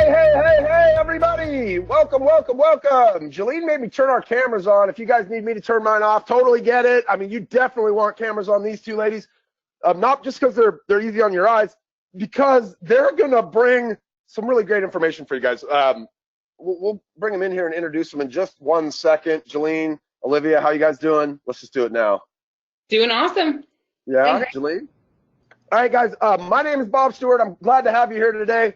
Hey, everybody. Welcome. Jillene made me turn our cameras on. If you guys need me to turn mine off, totally get it. I mean, you definitely want cameras on these two ladies. Not just because they're easy on your eyes, because they're going to bring some really great information for you guys. We'll bring them in here and introduce them in just 1 second. Jillene, Olivia, how you guys doing? Let's just do it now. Doing awesome. Yeah, Jillene? All right, guys. My name is Bob Stewart. I'm glad to have you here today.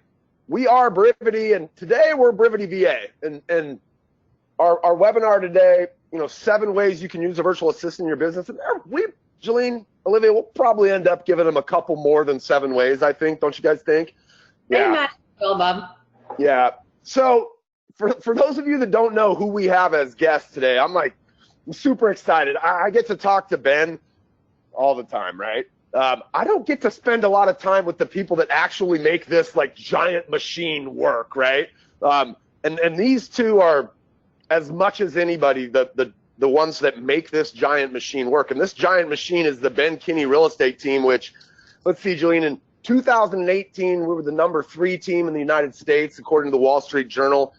We are Brivity, and today we're Brivity VA. And our webinar today, 7 ways you can use a virtual assistant in your business. And Jillene, Alivia, we'll probably end up giving them a couple more than 7 ways, I think. Don't you guys think? Yeah. Well, Bob. Yeah. So for those of you that don't know who we have as guests today, I'm super excited. I get to talk to Ben all the time, right? I don't get to spend a lot of time with the people that actually make this giant machine work, right? And these two are, as much as anybody, the ones that make this giant machine work. And this giant machine is the Ben Kinney Real Estate Team, which, let's see, Jillene, in 2018, we were the #3 team in the United States, according to the Wall Street Journal.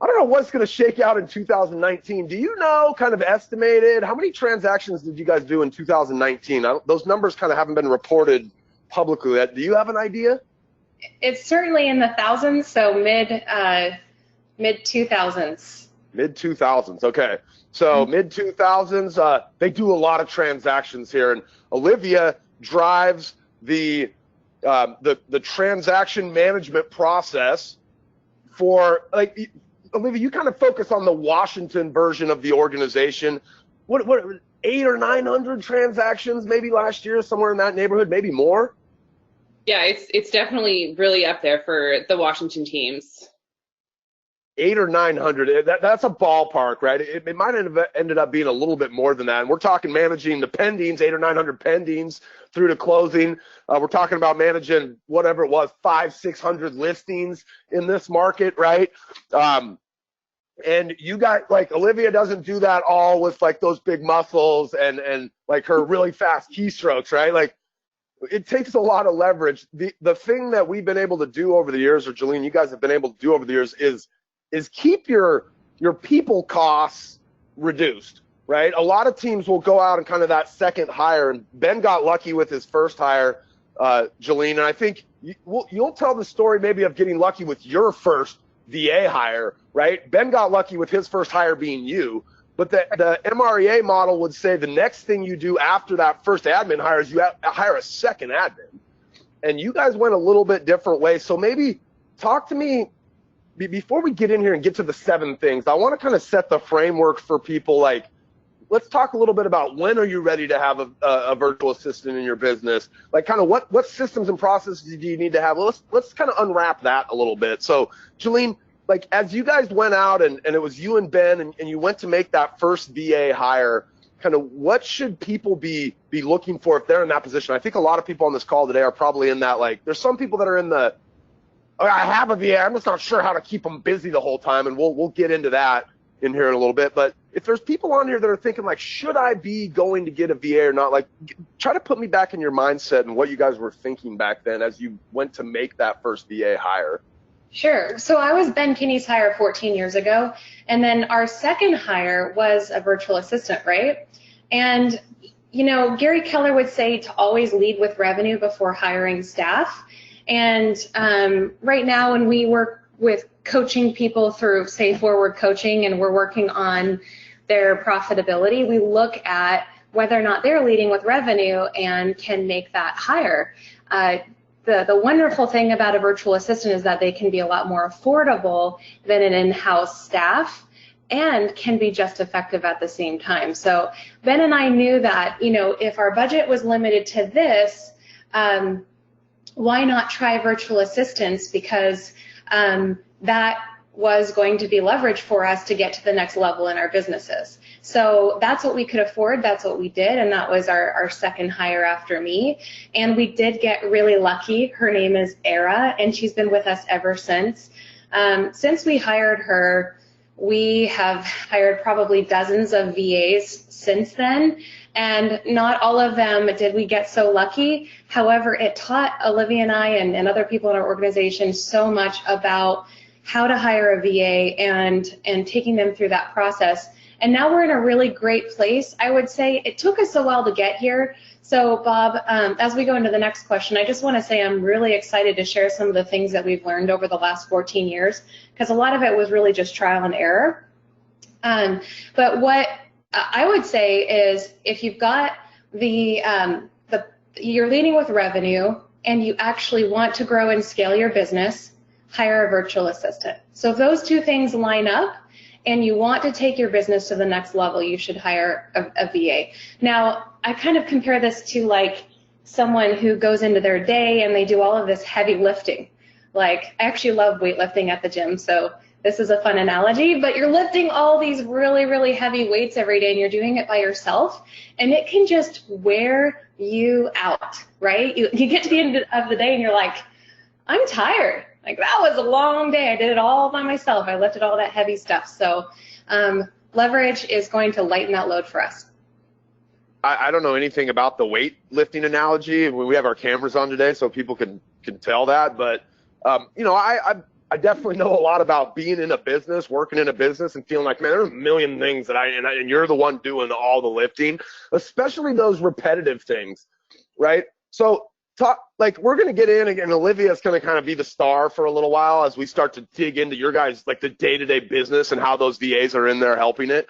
I don't know what's going to shake out in 2019. Do you know, kind of estimated, how many transactions did you guys do in 2019? Those numbers kind of haven't been reported publicly yet. Do you have an idea? It's certainly in the thousands, so mid 2000s. Mid 2000s. Okay. So mid 2000s, they do a lot of transactions here, and Alivia drives the transaction management process for Olivia, you kind of focus on the Washington version of the organization. What 800 or 900 transactions maybe last year, somewhere in that neighborhood, maybe more? Yeah, it's definitely really up there for the Washington teams. 800 or 900, that's a ballpark, right? It might have ended up being a little bit more than that. And we're talking managing the pendings, 800 or 900 pendings through to closing. We're talking about managing whatever it was, 500-600 listings in this market, right? And you got, Alivia doesn't do that all with those big muscles and her really fast keystrokes, right? It takes a lot of leverage. The thing that we've been able to do over the years, or Jillene, you guys have been able to do over the years, is keep your people costs reduced, right? A lot of teams will go out and kind of that second hire, and Ben got lucky with his first hire, Jillene, and I think you'll tell the story maybe of getting lucky with your first VA hire, right? Ben got lucky with his first hire being you, but the MREA model would say the next thing you do after that first admin hire is you hire a second admin, and you guys went a little bit different way. So maybe talk to me. Before we get in here and get to the 7 things, I want to kind of set the framework for people. Let's talk a little bit about when are you ready to have a virtual assistant in your business? Kind of what systems and processes do you need to have? Let's kind of unwrap that a little bit. So, Jillene, as you guys went out and it was you and Ben and you went to make that first VA hire, kind of what should people be looking for if they're in that position? I think a lot of people on this call today are probably in that, there's some people that are in the, I have a VA, I'm just not sure how to keep them busy the whole time, and we'll get into that in here in a little bit. But if there's people on here that are thinking should I be going to get a VA or not, try to put me back in your mindset and what you guys were thinking back then as you went to make that first VA hire. Sure. So I was Ben Kinney's hire 14 years ago, and then our second hire was a virtual assistant, right? And Gary Keller would say to always lead with revenue before hiring staff. And right now, when we work with coaching people through Say Forward Coaching and we're working on their profitability, we look at whether or not they're leading with revenue and can make that higher. The wonderful thing about a virtual assistant is that they can be a lot more affordable than an in-house staff and can be just effective at the same time. So Ben and I knew that, if our budget was limited to this, why not try virtual assistants? Because that was going to be leverage for us to get to the next level in our businesses. So that's what we could afford. That's what we did. And that was our second hire after me. And we did get really lucky. Her name is Era, and she's been with us ever since. Since we hired her, we have hired probably dozens of VAs since then. And not all of them did we get so lucky. However, it taught Alivia and I and other people in our organization so much about how to hire a VA and taking them through that process. And now we're in a really great place. I would say it took us a while to get here. So Bob, as we go into the next question, I just want to say I'm really excited to share some of the things that we've learned over the last 14 years, because a lot of it was really just trial and error. But what I would say is, if you've got you're leading with revenue and you actually want to grow and scale your business, hire a virtual assistant. So if those two things line up and you want to take your business to the next level, you should hire a VA. Now, I kind of compare this to like someone who goes into their day and they do all of this heavy lifting. Like, I actually love weightlifting at the gym, so this is a fun analogy, but you're lifting all these really, really heavy weights every day and you're doing it by yourself, and it can just wear you out, right? You get to the end of the day and you're like, I'm tired. Like, that was a long day. I did it all by myself. I lifted all that heavy stuff. So leverage is going to lighten that load for us. I don't know anything about the weight lifting analogy. We have our cameras on today so people can tell that, but you know, I definitely know a lot about being in a business, working in a business, and feeling like, man, there's a million things that and you're the one doing all the lifting, especially those repetitive things, right? So we're going to get in, and Olivia's going to kind of be the star for a little while as we start to dig into your guys, like the day-to-day business and how those VAs are in there helping it.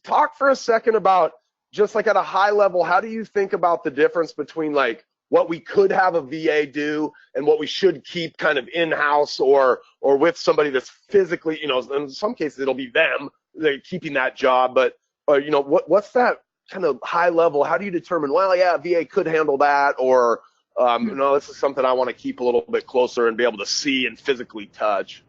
Talk for a second about, just like at a high level, how do you think about the difference between like what we could have a VA do and what we should keep kind of in-house or with somebody that's physically, you know, in some cases it'll be them, they're keeping that job, but you know, what's that kind of high level? How do you determine, well, yeah, VA could handle that, or no, this is something I want to keep a little bit closer and be able to see and physically touch?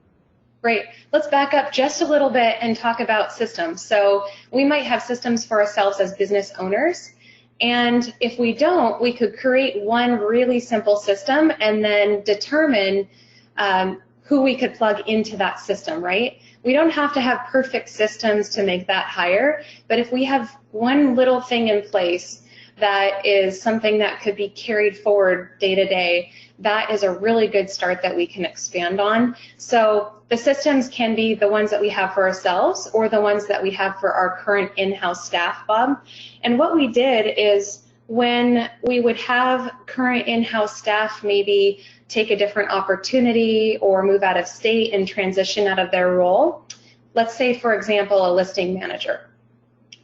Great. Let's back up just a little bit and talk about systems. So we might have systems for ourselves as business owners. And if we don't, we could create one really simple system and then determine who we could plug into that system, right? We don't have to have perfect systems to make that hire, but if we have one little thing in place that is something that could be carried forward day to day, that is a really good start that we can expand on. So the systems can be the ones that we have for ourselves or the ones that we have for our current in-house staff, Bob. And what we did is, when we would have current in-house staff maybe take a different opportunity or move out of state and transition out of their role, let's say, for example, a listing manager.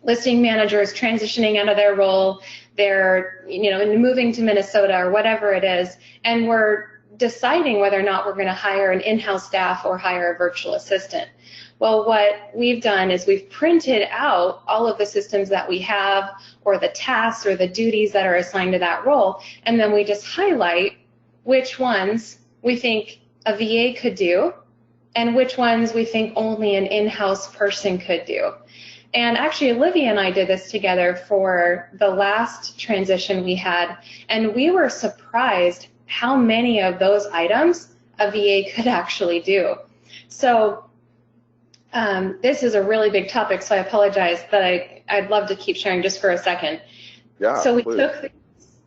Listing manager is transitioning out of their role, they're, you know, moving to Minnesota or whatever it is, and we're deciding whether or not we're going to hire an in-house staff or hire a virtual assistant. Well, what we've done is we've printed out all of the systems that we have, or the tasks or the duties that are assigned to that role, and then we just highlight which ones we think a VA could do and which ones we think only an in-house person could do. And actually, Alivia and I did this together for the last transition we had, and we were surprised how many of those items a VA could actually do. So this is a really big topic, so I apologize, but I'd love to keep sharing just for a second. Yeah, so please.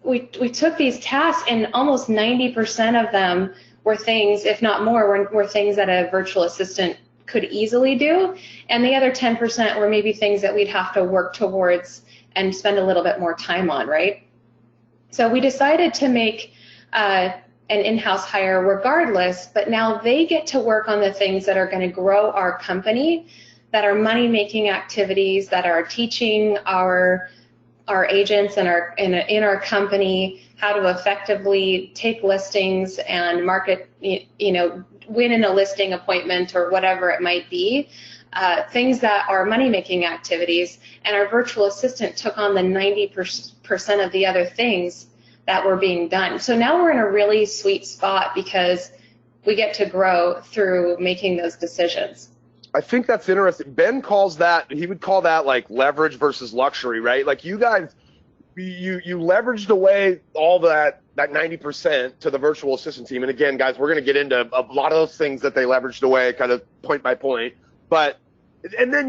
we took these tasks, and almost 90% of them were things, if not more, were things that a virtual assistant could easily do, and the other 10% were maybe things that we'd have to work towards and spend a little bit more time on, right? So we decided to make an in-house hire regardless, but now they get to work on the things that are going to grow our company, that are money-making activities, that are teaching our agents and in our company how to effectively take listings and market, you know, win in a listing appointment or whatever it might be, things that are money-making activities, and our virtual assistant took on the 90% of the other things that were being done. So now we're in a really sweet spot because we get to grow through making those decisions. I think that's interesting. Ben calls that, he would call that like leverage versus luxury, right? Like you guys, you leveraged away all that 90% to the virtual assistant team. And again, guys, we're going to get into a lot of those things that they leveraged away kind of point by point. But, and then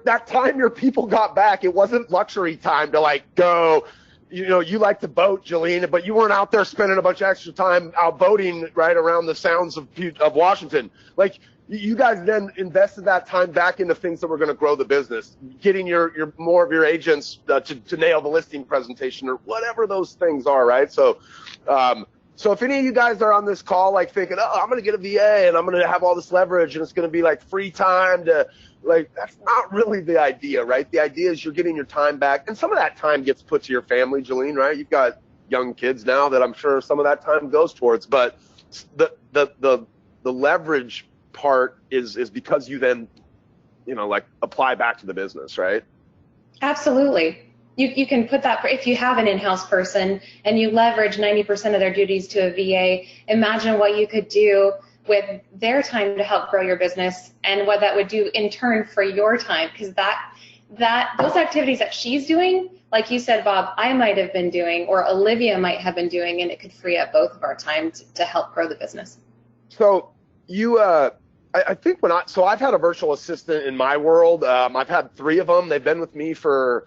that time your people got back, it wasn't luxury time to like go, you know, you like to boat, Jillene, but you weren't out there spending a bunch of extra time out boating right around the sounds of Washington. Like you guys then invested that time back into things that were going to grow the business, getting your more of your agents to nail the listing presentation or whatever those things are, right? So, so if any of you guys are on this call, like thinking, oh, I'm going to get a VA and I'm going to have all this leverage and it's going to be like free time to, like, that's not really the idea, right? The idea is you're getting your time back, and some of that time gets put to your family, Jillene, right? You've got young kids now that I'm sure some of that time goes towards, but the leverage part is because you then, you know, like apply back to the business, right? Absolutely. You can put that, if you have an in-house person and you leverage 90% of their duties to a VA, imagine what you could do with their time to help grow your business and what that would do in turn for your time. Because those activities that she's doing, like you said, Bob, I might have been doing, or Olivia might have been doing, and it could free up both of our time to help grow the business. So you, I think so I've had a virtual assistant in my world. I've had 3 of them. They've been with me for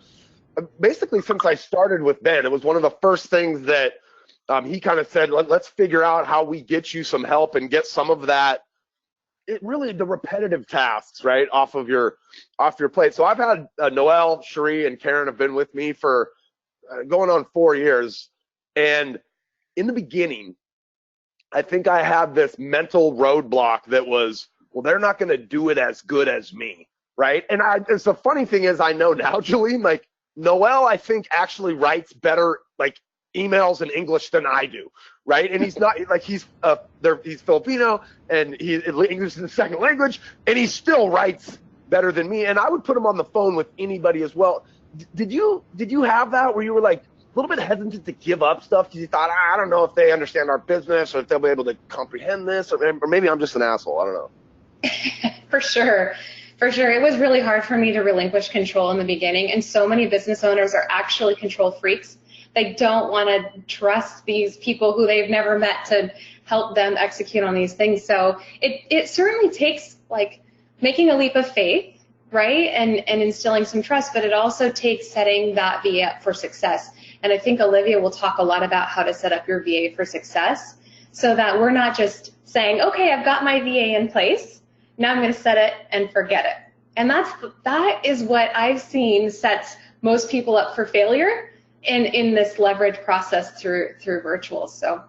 basically since I started with Ben. It was one of the first things that he kind of said, let's figure out how we get you some help and get some of that, really the repetitive tasks, right, off your plate. So I've had Noelle, Cherie, and Karen have been with me for going on 4 years. And in the beginning, I think I had this mental roadblock that was, well, they're not going to do it as good as me, right? And it's the funny thing is, I know now, Jillene, like Noelle, I think actually writes better like emails in English than I do, right? And he's not like he's Filipino and English is his second language, and he still writes better than me. And I would put him on the phone with anybody as well. Did you have that where you were like a little bit hesitant to give up stuff because you thought, I don't know if they understand our business or if they'll be able to comprehend this, or maybe I'm just an asshole. I don't know. For sure. It was really hard for me to relinquish control in the beginning, and so many business owners are actually control freaks. They don't want to trust these people who they've never met to help them execute on these things. So it certainly takes like making a leap of faith, right, and instilling some trust, but it also takes setting that VA up for success. And I think Alivia will talk a lot about how to set up your VA for success so that we're not just saying, okay, I've got my VA in place, now I'm going to set it and forget it. And that is what I've seen sets most people up for failure in this leverage process through virtual. So,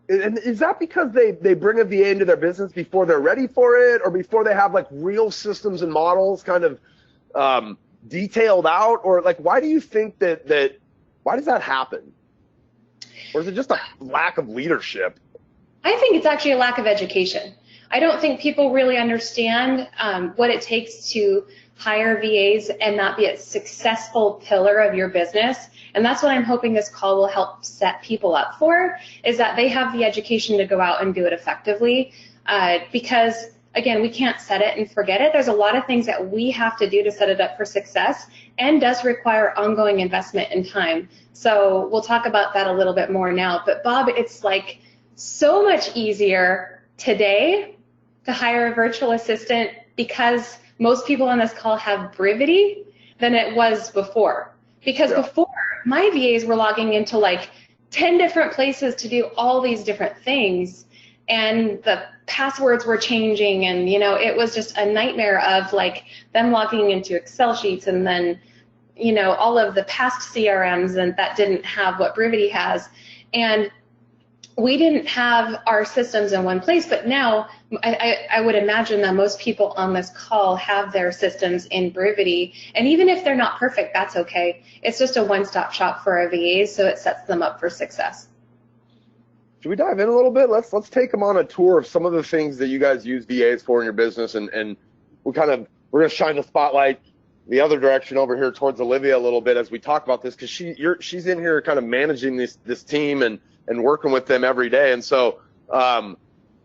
and is that because they bring a VA into their business before they're ready for it, or before they have like real systems and models kind of detailed out, or like why do you think that why does that happen? Or is it just a lack of leadership? I think it's actually a lack of education. I don't think people really understand what it takes to hire VAs and not be a successful pillar of your business. And that's what I'm hoping this call will help set people up for, is that they have the education to go out and do it effectively. Because, again, we can't set it and forget it. There's a lot of things that we have to do to set it up for success, and does require ongoing investment in time. So we'll talk about that a little bit more now. But Bob, it's like so much easier today to hire a virtual assistant because most people on this call have Brivity than it was before. Because before, my VAs were logging into like 10 different places to do all these different things, and the passwords were changing, and you know, it was just a nightmare of like them logging into Excel sheets, and then you know, all of the past CRMs and that didn't have what Brivity has. And we didn't have our systems in one place, but now I would imagine that most people on this call have their systems in Brivity, and even if they're not perfect, that's okay. It's just a one-stop shop for our VAs, so it sets them up for success. Should we dive in a little bit? Let's take them on a tour of some of the things that you guys use VAs for in your business, and we're going to shine the spotlight the other direction over here towards Alivia a little bit as we talk about this, because she's in here kind of managing this team and working with them every day. And so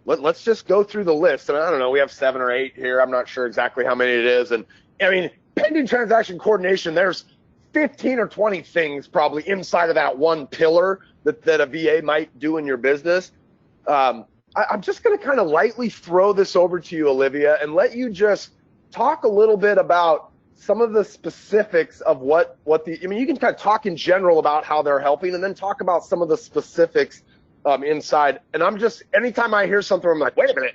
let's just go through the list. And I don't know, we have 7 or 8 here. I'm not sure exactly how many it is. And I mean, pending transaction coordination, there's 15 or 20 things probably inside of that one pillar that a VA might do in your business. I'm just going to kind of lightly throw this over to you, Alivia, and let you just talk a little bit about some of the specifics of I mean, you can kind of talk in general about how they're helping, and then talk about some of the specifics inside. And anytime I hear something, I'm like, wait a minute,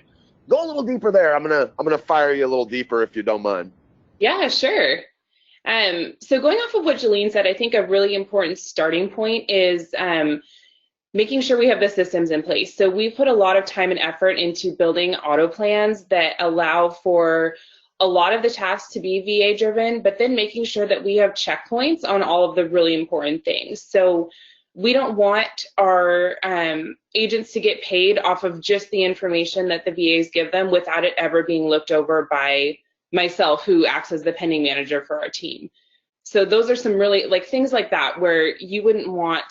go a little deeper there. I'm gonna fire you a little deeper if you don't mind. Yeah, sure. So going off of what Jillene said, I think a really important starting point is making sure we have the systems in place. So we put a lot of time and effort into building auto plans that allow for a lot of the tasks to be VA driven, but then making sure that we have checkpoints on all of the really important things. So we don't want our agents to get paid off of just the information that the VAs give them without it ever being looked over by myself, who acts as the pending manager for our team. So those are some really like things like that where you wouldn't want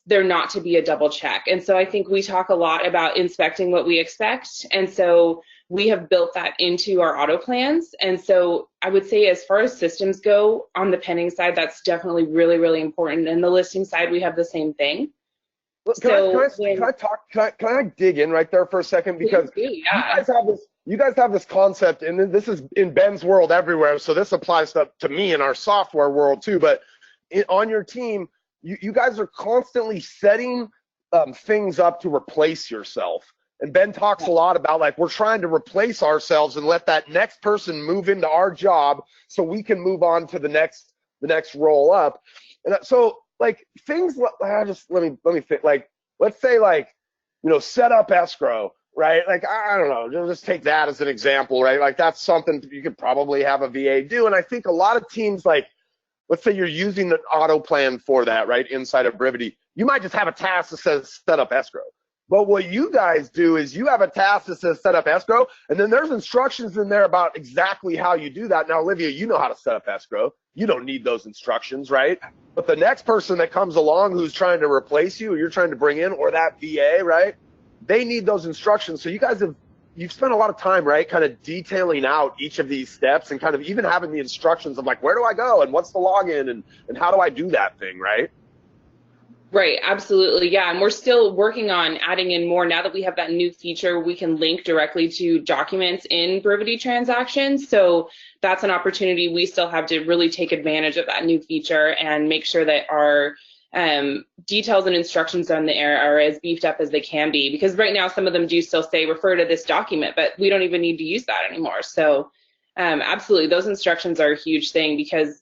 there not to be a double check. And so I think we talk a lot about inspecting what we expect. And so we have built that into our auto plans. And so I would say as far as systems go on the pending side, that's definitely really, really important. And the listing side, we have the same thing. Look, can I dig in right there for a second? Because yeah. you guys have this concept, and this is in Ben's world everywhere, so this applies to me in our software world too, but on your team, you guys are constantly setting things up to replace yourself. And Ben talks a lot about, like, we're trying to replace ourselves and let that next person move into our job so we can move on to the next roll up. And so, like, things, let me think, like, let's say, like, set up escrow, right? Like, I don't know, just take that as an example, right? Like, that's something you could probably have a VA do. And I think a lot of teams, like, let's say you're using an auto plan for that, right, inside of Brivity. You might just have a task that says set up escrow. But what you guys do is you have a task that says set up escrow, and then there's instructions in there about exactly how you do that. Now, Olivia, you know how to set up escrow. You don't need those instructions, right? But the next person that comes along who's trying to replace you, or you're trying to bring in, or that VA, right, they need those instructions. So you've spent a lot of time, right, kind of detailing out each of these steps and kind of even having the instructions of, like, where do I go and what's the login and how do I do that thing, right? Right, absolutely, yeah, and we're still working on adding in more. Now that we have that new feature, we can link directly to documents in Brivity transactions, so that's an opportunity we still have to really take advantage of that new feature and make sure that our details and instructions on the air are as beefed up as they can be, because right now some of them do still say refer to this document, but we don't even need to use that anymore. So absolutely, those instructions are a huge thing, because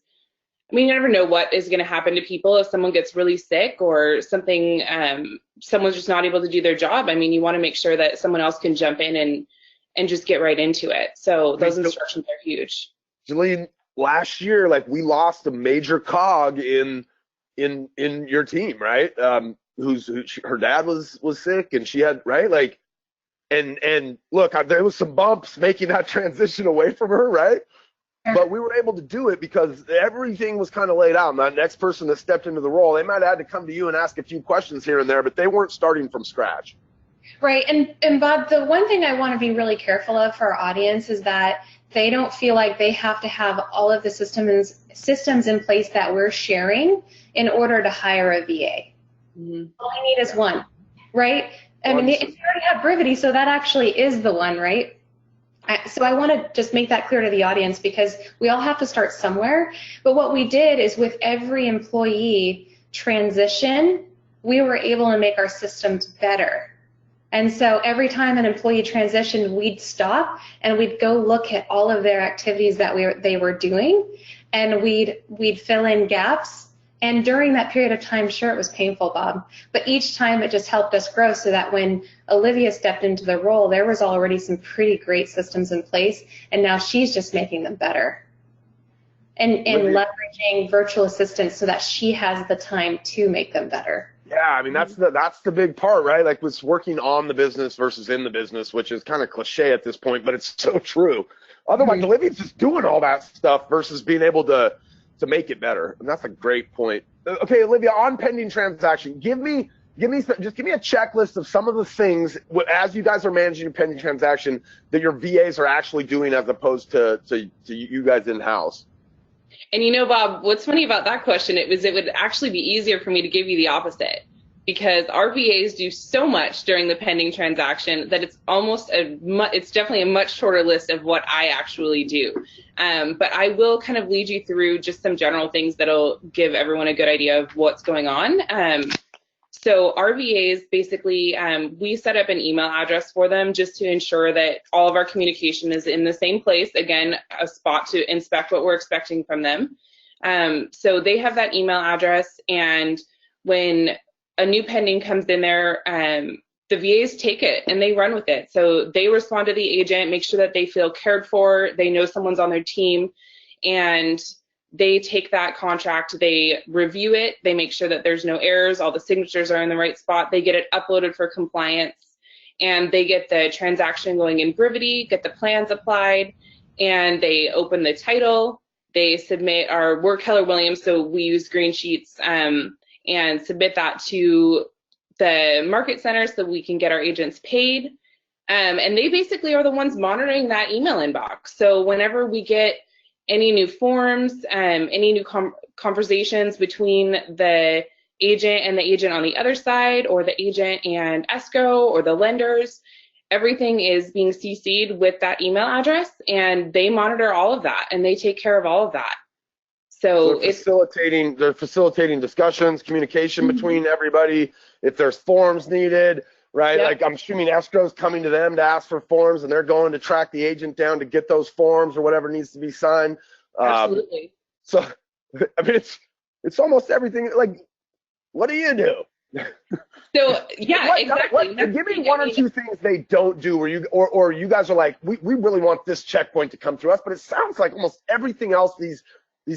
I mean, you never know what is going to happen to people if someone gets really sick or something, someone's just not able to do their job. I mean, you want to make sure that someone else can jump in and just get right into it. So those instructions are huge. Jillene, last year, like, we lost a major cog in your team, right? Her dad was sick, and she had, right, like, and look, there was some bumps making that transition away from her, right? But we were able to do it because everything was kind of laid out. And that next person that stepped into the role, they might have had to come to you and ask a few questions here and there, but they weren't starting from scratch. Right. And Bob, the one thing I want to be really careful of for our audience is that they don't feel like they have to have all of the systems in place that we're sharing in order to hire a VA. Mm-hmm. All we need is one, right? I mean, you already have Brivity, so that actually is the one, right? So I want to just make that clear to the audience, because we all have to start somewhere. But what we did is, with every employee transition, we were able to make our systems better. And so every time an employee transitioned, we'd stop and we'd go look at all of their activities that they were doing, and we'd fill in gaps. And during that period of time, sure, it was painful, Bob, but each time it just helped us grow, so that when Alivia stepped into the role, there was already some pretty great systems in place, and now she's just making them better. And leveraging virtual assistants so that she has the time to make them better. Yeah, I mean, that's the big part, right? Like, it's working on the business versus in the business, which is kind of cliche at this point, but it's so true. Otherwise, Olivia's just doing all that stuff versus being able to make it better. And that's a great point. Okay, Alivia, on pending transaction, give me a checklist of some of the things, as you guys are managing a pending transaction, that your VAs are actually doing as opposed to you guys in-house. And you know, Bob, what's funny about that question, it would actually be easier for me to give you the opposite, because our VAs do so much during the pending transaction that it's definitely a much shorter list of what I actually do. But I will kind of lead you through just some general things that'll give everyone a good idea of what's going on. So our VAs, basically, we set up an email address for them just to ensure that all of our communication is in the same place. Again, a spot to inspect what we're expecting from them. So they have that email address, and when a new pending comes in there, the VAs take it and they run with it. So they respond to the agent, make sure that they feel cared for, they know someone's on their team, and they take that contract, they review it, they make sure that there's no errors, all the signatures are in the right spot, they get it uploaded for compliance, and they get the transaction going in Brivity, get the plans applied, and they open the title, they submit our, we're Keller Williams, so we use green sheets, and submit that to the market center so we can get our agents paid. And they basically are the ones monitoring that email inbox. So whenever we get any new forms, any new conversations between the agent and the agent on the other side, or the agent and escrow, or the lenders, everything is being CC'd with that email address, and they monitor all of that and they take care of all of that. So they're facilitating discussions, communication between everybody. If there's forms needed, right? Yep. Like I'm assuming escrow's coming to them to ask for forms, and they're going to track the agent down to get those forms or whatever needs to be signed. Absolutely. So, I mean, it's almost everything. Like, what do you do? So yeah, exactly. Give me one or two things they don't do, where or you guys are like, we really want this checkpoint to come through us, but it sounds like almost everything else these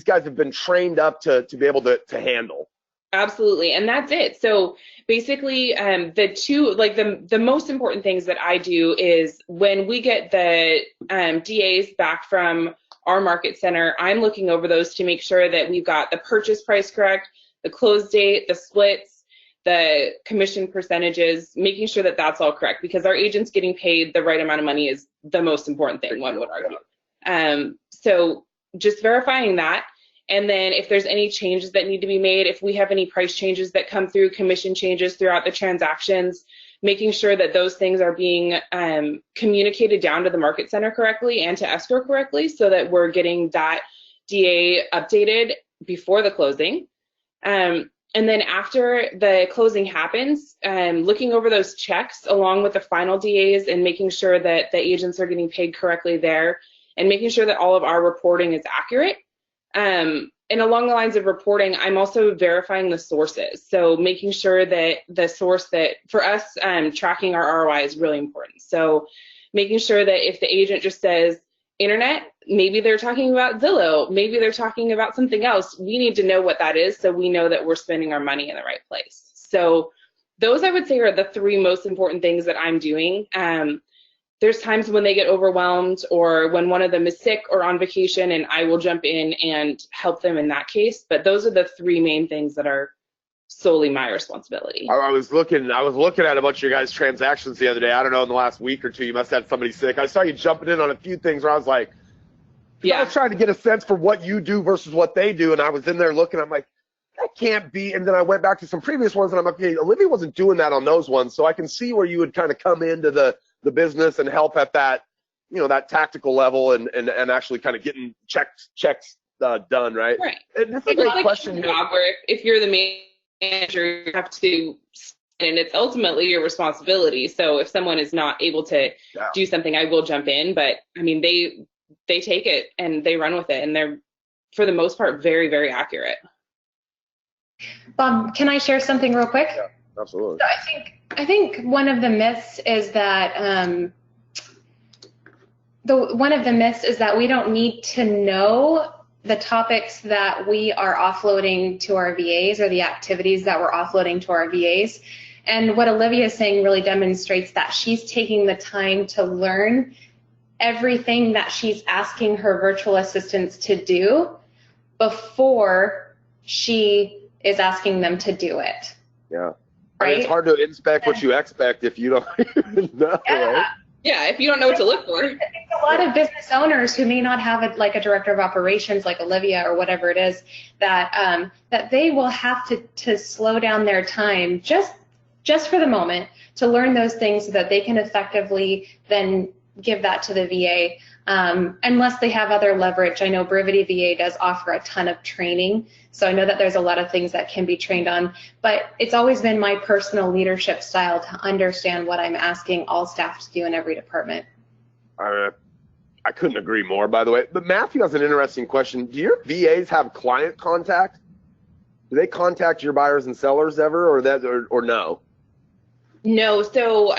guys have been trained up to be able to handle. Absolutely, and that's it. So basically, the most important things that I do is when we get the DAs back from our market center, I'm looking over those to make sure that we've got the purchase price correct, the close date, the splits, the commission percentages, making sure that that's all correct, because our agents getting paid the right amount of money is the most important thing, one would argue. So just verifying that. And then if there's any changes that need to be made, if we have any price changes that come through, commission changes throughout the transactions, making sure that those things are being communicated down to the market center correctly and to escrow correctly, so that we're getting that DA updated before the closing. And then after the closing happens, looking over those checks along with the final DAs and making sure that the agents are getting paid correctly there, and making sure that all of our reporting is accurate. And along the lines of reporting, I'm also verifying the sources. So making sure that the source that, for us, tracking our ROI is really important. So making sure that if the agent just says internet, maybe they're talking about Zillow, maybe they're talking about something else, we need to know what that is so we know that we're spending our money in the right place. So those, I would say, are the three most important things that I'm doing. There's times when they get overwhelmed, or when one of them is sick or on vacation, and I will jump in and help them in that case. But those are the three main things that are solely my responsibility. I was looking at a bunch of your guys' transactions the other day. I don't know, in the last week or two, you must have had somebody sick. I saw you jumping in on a few things where I was like, I was trying to get a sense for what you do versus what they do. And I was in there looking, I'm like, that can't be. And then I went back to some previous ones, and I'm like, okay, Alivia wasn't doing that on those ones. So I can see where you would kind of come into the business and help at that, that tactical level and actually kind of getting checks done, right? Right. And this is a great question here. Where if you're the manager, you have to, and it's ultimately your responsibility. So if someone is not able to do something, I will jump in. But I mean, they take it and they run with it, and they're, for the most part, very, very accurate. Bob, can I share something real quick? Yeah, absolutely. So I think one of the myths is that we don't need to know the topics that we are offloading to our VAs, or the activities that we're offloading to our VAs. And what Alivia is saying really demonstrates that she's taking the time to learn everything that she's asking her virtual assistants to do before she is asking them to do it. Yeah. Right? I mean, it's hard to inspect what you expect if you don't even know, right? Yeah, if you don't know what to look for. It's a lot of business owners who may not have a director of operations like Alivia or whatever it is, that they will have to slow down their time just for the moment to learn those things so that they can effectively then give that to the VA unless they have other leverage. I know Brivity VA does offer a ton of training, so I know that there's a lot of things that can be trained on, but it's always been my personal leadership style to understand what I'm asking all staff to do in every department. I couldn't agree more, by the way. But Matthew has an interesting question. Do your VAs have client contact? Do they contact your buyers and sellers ever, or no? No, so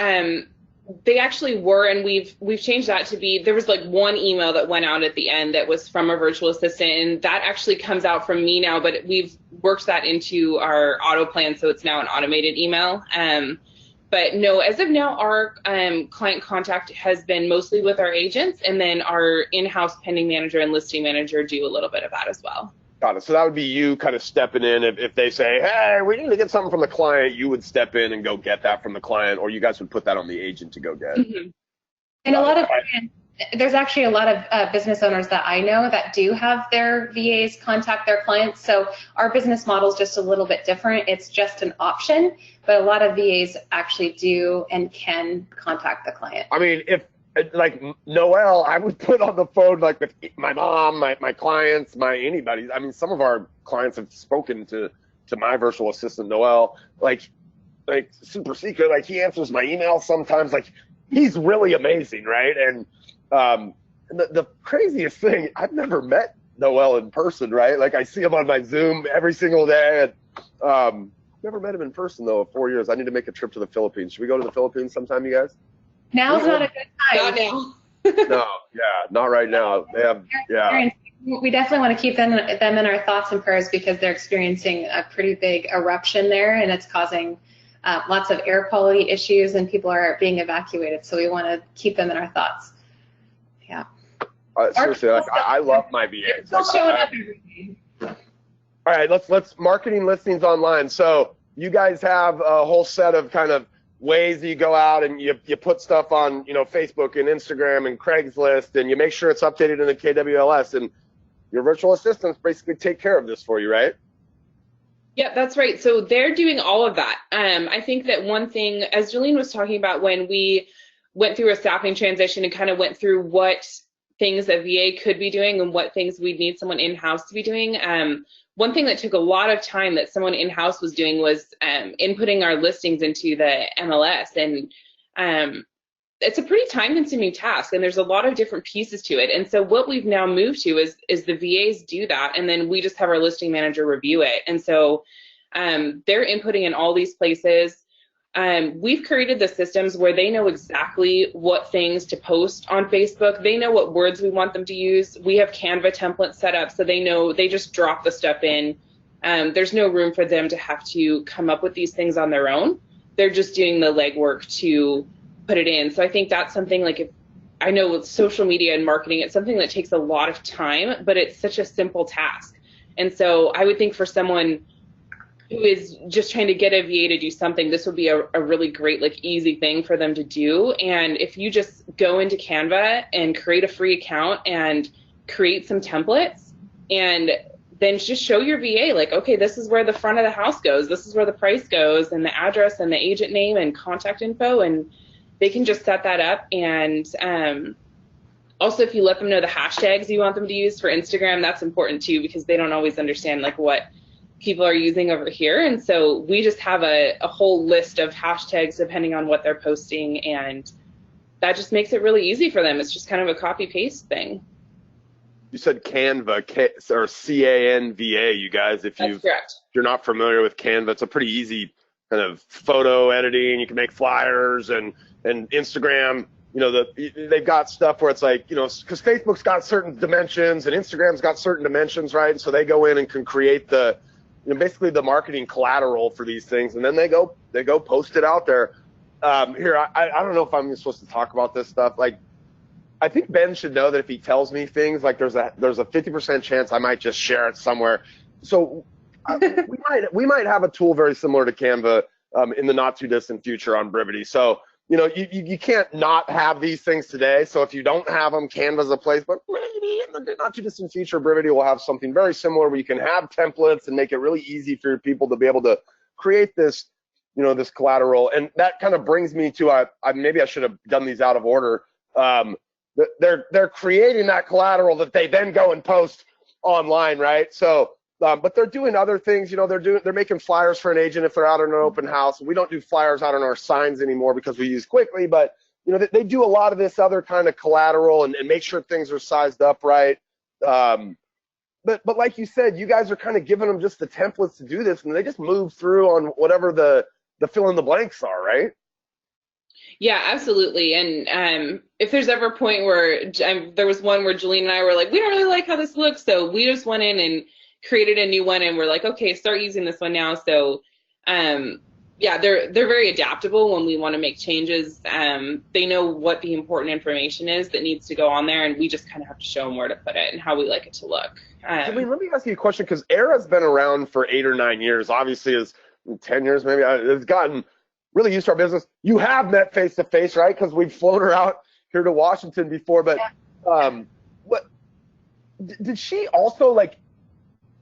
they actually were, and we've changed that to be, there was like one email that went out at the end that was from a virtual assistant, and that actually comes out from me now, but we've worked that into our auto plan, so it's now an automated email. But no, as of now, our client contact has been mostly with our agents, and then our in-house pending manager and listing manager do a little bit of that as well. Got it. So that would be you kind of stepping in if they say, hey, we need to get something from the client, you would step in and go get that from the client, or you guys would put that on the agent to go get. Mm-hmm. And a lot of, there's actually a lot of business owners that I know that do have their VAs contact their clients. So our business model is just a little bit different. It's just an option, but a lot of VAs actually do and can contact the client. I mean, if like Noelle, I would put on the phone like with my mom, my clients, anybody. I mean, some of our clients have spoken to my virtual assistant Noelle, like super secret. Like he answers my email sometimes. Like he's really amazing, right? And the craziest thing, I've never met Noelle in person, right? Like I see him on my Zoom every single day, and never met him in person though. 4 years. I need to make a trip to the Philippines. Should we go to the Philippines sometime, you guys? Now's not a good time. Not now. No, yeah, not right now. They have, yeah. We definitely want to keep them in our thoughts and prayers because they're experiencing a pretty big eruption there, and it's causing lots of air quality issues, and people are being evacuated. So we want to keep them in our thoughts. Yeah. Seriously, like, I love my VAs. Still showing up every day. All right, let's marketing listings online. So you guys have a whole set of kind of ways that you go out and you put stuff on, Facebook and Instagram and Craigslist, and you make sure it's updated in the KWLS, and your virtual assistants basically take care of this for you, right? Yeah, that's right. So they're doing all of that. I think that one thing, as Jillene was talking about, when we went through a staffing transition and kind of went through what things a VA could be doing and what things we'd need someone in-house to be doing, one thing that took a lot of time that someone in-house was doing was inputting our listings into the MLS. And it's a pretty time-consuming task, and there's a lot of different pieces to it. And so what we've now moved to is the VAs do that, and then we just have our listing manager review it. And so they're inputting in all these places. We've created the systems where they know exactly what things to post on Facebook. They know what words we want them to use. We have Canva templates set up so they know they just drop the stuff in. There's no room for them to have to come up with these things on their own. They're just doing the legwork to put it in. So I think that's something like, I know with social media and marketing, it's something that takes a lot of time, but it's such a simple task. And so I would think for someone who is just trying to get a VA to do something, this would be a really great, like, easy thing for them to do. And if you just go into Canva and create a free account and create some templates, and then just show your VA, like, okay, this is where the front of the house goes, this is where the price goes, and the address and the agent name and contact info, and they can just set that up. And also, if you let them know the hashtags you want them to use for Instagram, that's important too, because they don't always understand like what people are using over here. And so we just have a whole list of hashtags depending on what they're posting, and that just makes it really easy for them. It's just kind of a copy paste thing. You said Canva, or Canva, you guys. If you're not familiar with Canva, it's a pretty easy kind of photo editing. You can make flyers, and Instagram, they've got stuff where it's like, because Facebook's got certain dimensions and Instagram's got certain dimensions, right? So they go in and can create the, basically the marketing collateral for these things, and then they go post it out there. Here, I don't know if I'm supposed to talk about this stuff. Like, I think Ben should know that if he tells me things, like there's a 50% chance I might just share it somewhere. So we might have a tool very similar to Canva in the not too distant future on Brivity. So you can't not have these things today. So if you don't have them, Canva's a place, but maybe in the not too distant future, Brivity will have something very similar where you can have templates and make it really easy for people to be able to create this, this collateral. And that kind of brings me to, maybe I should have done these out of order. they're creating that collateral that they then go and post online, right? So, but they're doing other things. You know, they're making flyers for an agent if they're out in an open house. We don't do flyers out on our signs anymore because we use Quickly, but you know, they do a lot of this other kind of collateral and make sure things are sized up right. But like you said, you guys are kind of giving them just the templates to do this, and they just move through on whatever the fill in the blanks are, right? Yeah, absolutely. And if there's ever a point where there was one where Jillene and I were like, we don't really like how this looks, so we just went in and created a new one, and we're like, okay, start using this one now. So yeah, they're very adaptable when we want to make changes. They know what the important information is that needs to go on there, and we just kind of have to show them where to put it and how we like it to look. Jillene, let me ask you a question, because Era's been around for 8 or 9 years. Obviously, is 10 years maybe. It's gotten really used to our business. You have met face to face, right? Because we've flown her out here to Washington before. But what did she also like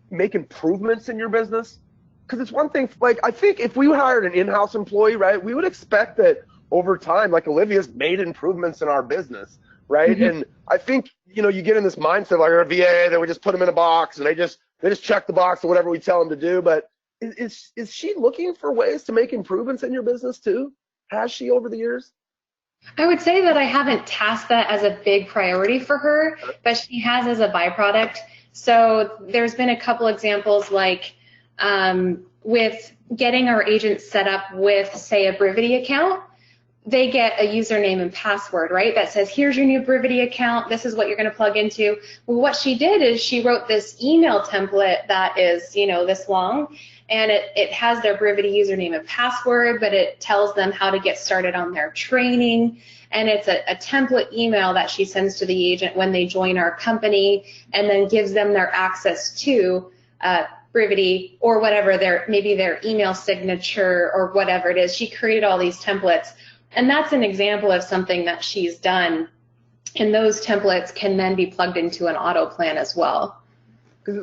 make improvements in your business? Because it's one thing, like I think if we hired an in-house employee, right, we would expect that over time, like Olivia's made improvements in our business, right? Mm-hmm. And I think, you know, you get in this mindset like our VA, that we just put them in a box and they just check the box or whatever we tell them to do. But is she looking for ways to make improvements in your business too? Has she over the years? I would say that I haven't tasked that as a big priority for her, but she has as a byproduct. So there's been a couple examples like with getting our agents set up with, say, a Brivity account. They get a username and password, right? That says, here's your new Brivity account. This is what you're going to plug into. Well, what she did is she wrote this email template that is, you know, this long, and it has their Brivity username and password, but it tells them how to get started on their training. And it's a template email that she sends to the agent when they join our company, and then gives them their access to Brivity or whatever, maybe their email signature or whatever it is. She created all these templates. And that's an example of something that she's done. And those templates can then be plugged into an auto plan as well.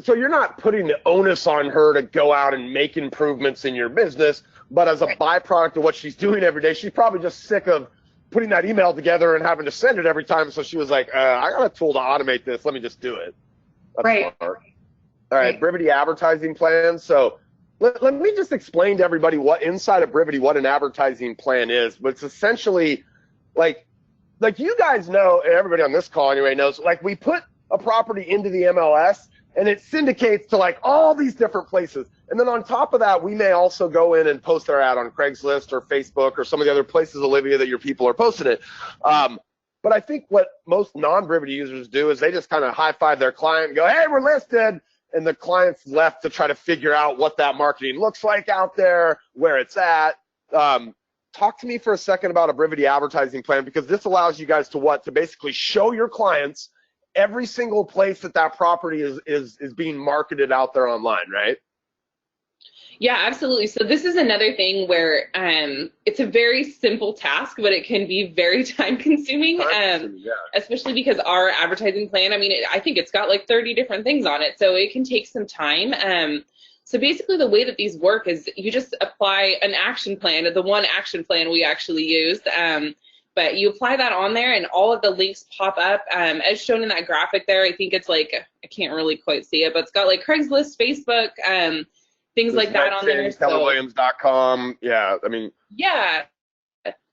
So you're not putting the onus on her to go out and make improvements in your business, but as a byproduct of what she's doing every day, she's probably just sick of putting that email together and having to send it every time. So she was like, I got a tool to automate this. Let me just do it. That's right. Smart. All right, Brivity advertising plan. So let me just explain to everybody what inside of Brivity, what an advertising plan is. But it's essentially like you guys know, and everybody on this call anyway knows, like we put a property into the MLS and it syndicates to like all these different places. And then on top of that, we may also go in and post our ad on Craigslist or Facebook or some of the other places, Olivia, that your people are posting it. But I think what most non-Brivity users do is they just kind of high-five their client and go, hey, we're listed. And the client's left to try to figure out what that marketing looks like out there, where it's at. Talk to me for a second about a Brivity advertising plan, because this allows you guys to basically show your clients every single place that property is being marketed out there online, right? Yeah, absolutely. So this is another thing where it's a very simple task, but it can be very time consuming, especially because our advertising plan, I mean, I think it's got like 30 different things on it, so it can take some time. So basically the way that these work is you just apply an action plan, the one action plan we actually used, but you apply that on there and all of the links pop up as shown in that graphic there. I think it's like, I can't really quite see it, but it's got like Craigslist, Facebook, things like that on there. KellerWilliams.com. Yeah, I mean. Yeah.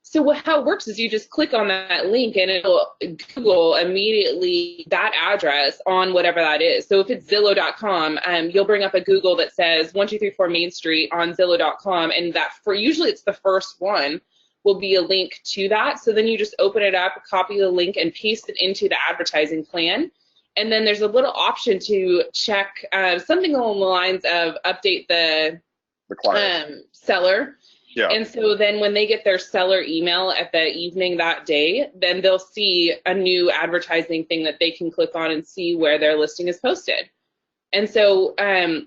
So how it works is you just click on that link and it'll Google immediately that address on whatever that is. So if it's Zillow.com, you'll bring up a Google that says 1234 Main Street on Zillow.com, and that usually it's the first one will be a link to that. So then you just open it up, copy the link, and paste it into the advertising plan. And then there's a little option to check something along the lines of update the seller. Yeah. And so then when they get their seller email at the evening that day, then they'll see a new advertising thing that they can click on and see where their listing is posted. And so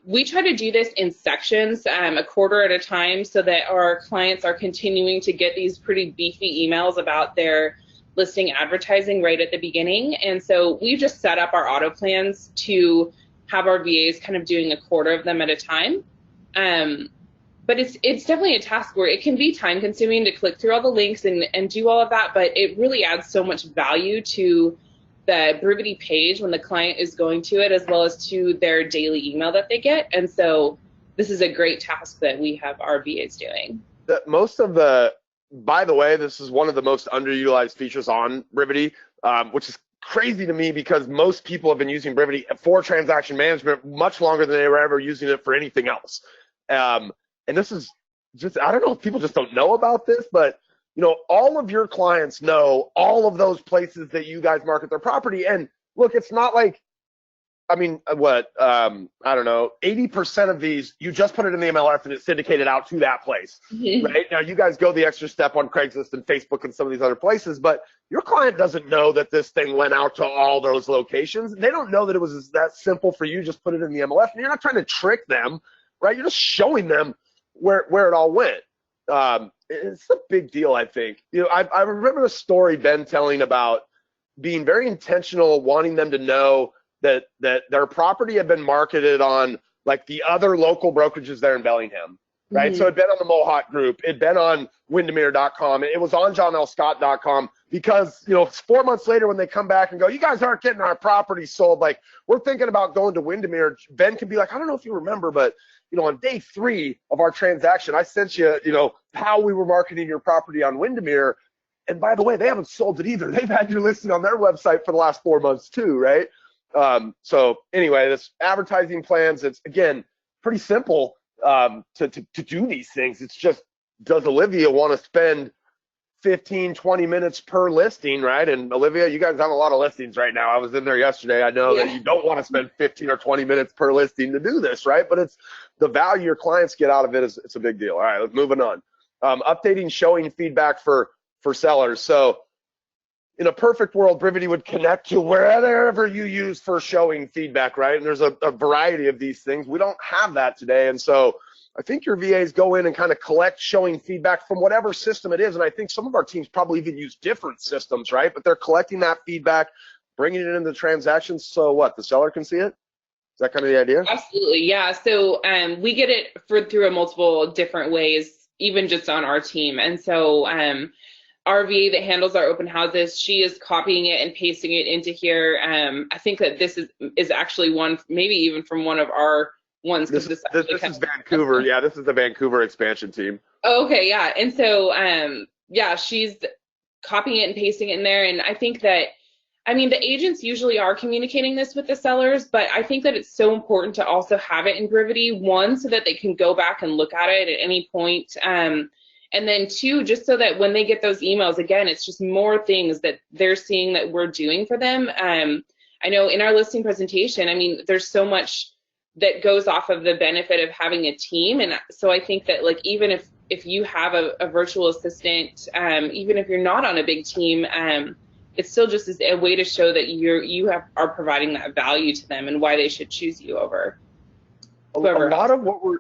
we try to do this in sections, a quarter at a time, so that our clients are continuing to get these pretty beefy emails about their listing advertising right at the beginning. And so we've just set up our auto plans to have our VAs kind of doing a quarter of them at a time. But it's definitely a task where it can be time consuming to click through all the links and do all of that, but it really adds so much value to the Brivity page when the client is going to it, as well as to their daily email that they get. And so this is a great task that we have our VAs doing. By the way, this is one of the most underutilized features on Brivity, which is crazy to me because most people have been using Brivity for transaction management much longer than they were ever using it for anything else. And this is just, I don't know if people just don't know about this, but you know, all of your clients know all of those places that you guys market their property. And look, it's not like, I mean, I don't know, 80% of these, you just put it in the MLS and it's syndicated out to that place, right? Now, you guys go the extra step on Craigslist and Facebook and some of these other places, but your client doesn't know that this thing went out to all those locations. They don't know that it was that simple for you just put it in the MLS. And you're not trying to trick them, right? You're just showing them where it all went. It's a big deal, I think. You know, I remember a story Ben telling about being very intentional, wanting them to know that their property had been marketed on like the other local brokerages there in Bellingham, right? So it'd been on the Mohawk Group, it'd been on Windermere.com, it was on JohnLScott.com because, you know, 4 months later when they come back and go, you guys aren't getting our property sold, like we're thinking about going to Windermere, Ben can be like, I don't know if you remember, but you know, on day 3 of our transaction, I sent you, you know, how we were marketing your property on Windermere. And by the way, they haven't sold it either. They've had your listing on their website for the last 4 months too, right? So anyway, this advertising plans, it's again, pretty simple to do these things. It's just, does Alivia want to spend 15, 20 minutes per listing, right? And Alivia, you guys have a lot of listings right now. I was in there yesterday. I know that you don't want to spend 15 or 20 minutes per listing to do this, right? But it's the value your clients get out of it it's a big deal. All right, let's moving on. Updating showing feedback for sellers. So in a perfect world, Brivity would connect to wherever you use for showing feedback, right? And there's a variety of these things. We don't have that today. And so I think your VAs go in and kind of collect showing feedback from whatever system it is. And I think some of our teams probably even use different systems, right? But they're collecting that feedback, bringing it into the transactions. So what, the seller can see it? Is that kind of the idea? Absolutely, yeah. So we get it through a multiple different ways, even just on our team. And so our VA that handles our open houses, she is copying it and pasting it into here. I think that this is actually one, maybe even from one of our ones. This is Vancouver. Yeah, this is the Vancouver expansion team. Okay, yeah. And so, yeah, she's copying it and pasting it in there. And I think that, I mean, the agents usually are communicating this with the sellers, but I think that it's so important to also have it in Brivity, one, so that they can go back and look at it at any point. And then 2, just so that when they get those emails, again, it's just more things that they're seeing that we're doing for them. I know in our listing presentation, I mean, there's so much that goes off of the benefit of having a team. And so I think that, like, even if you have a virtual assistant, even if you're not on a big team, it's still just a way to show that you are providing that value to them and why they should choose you over whoever. A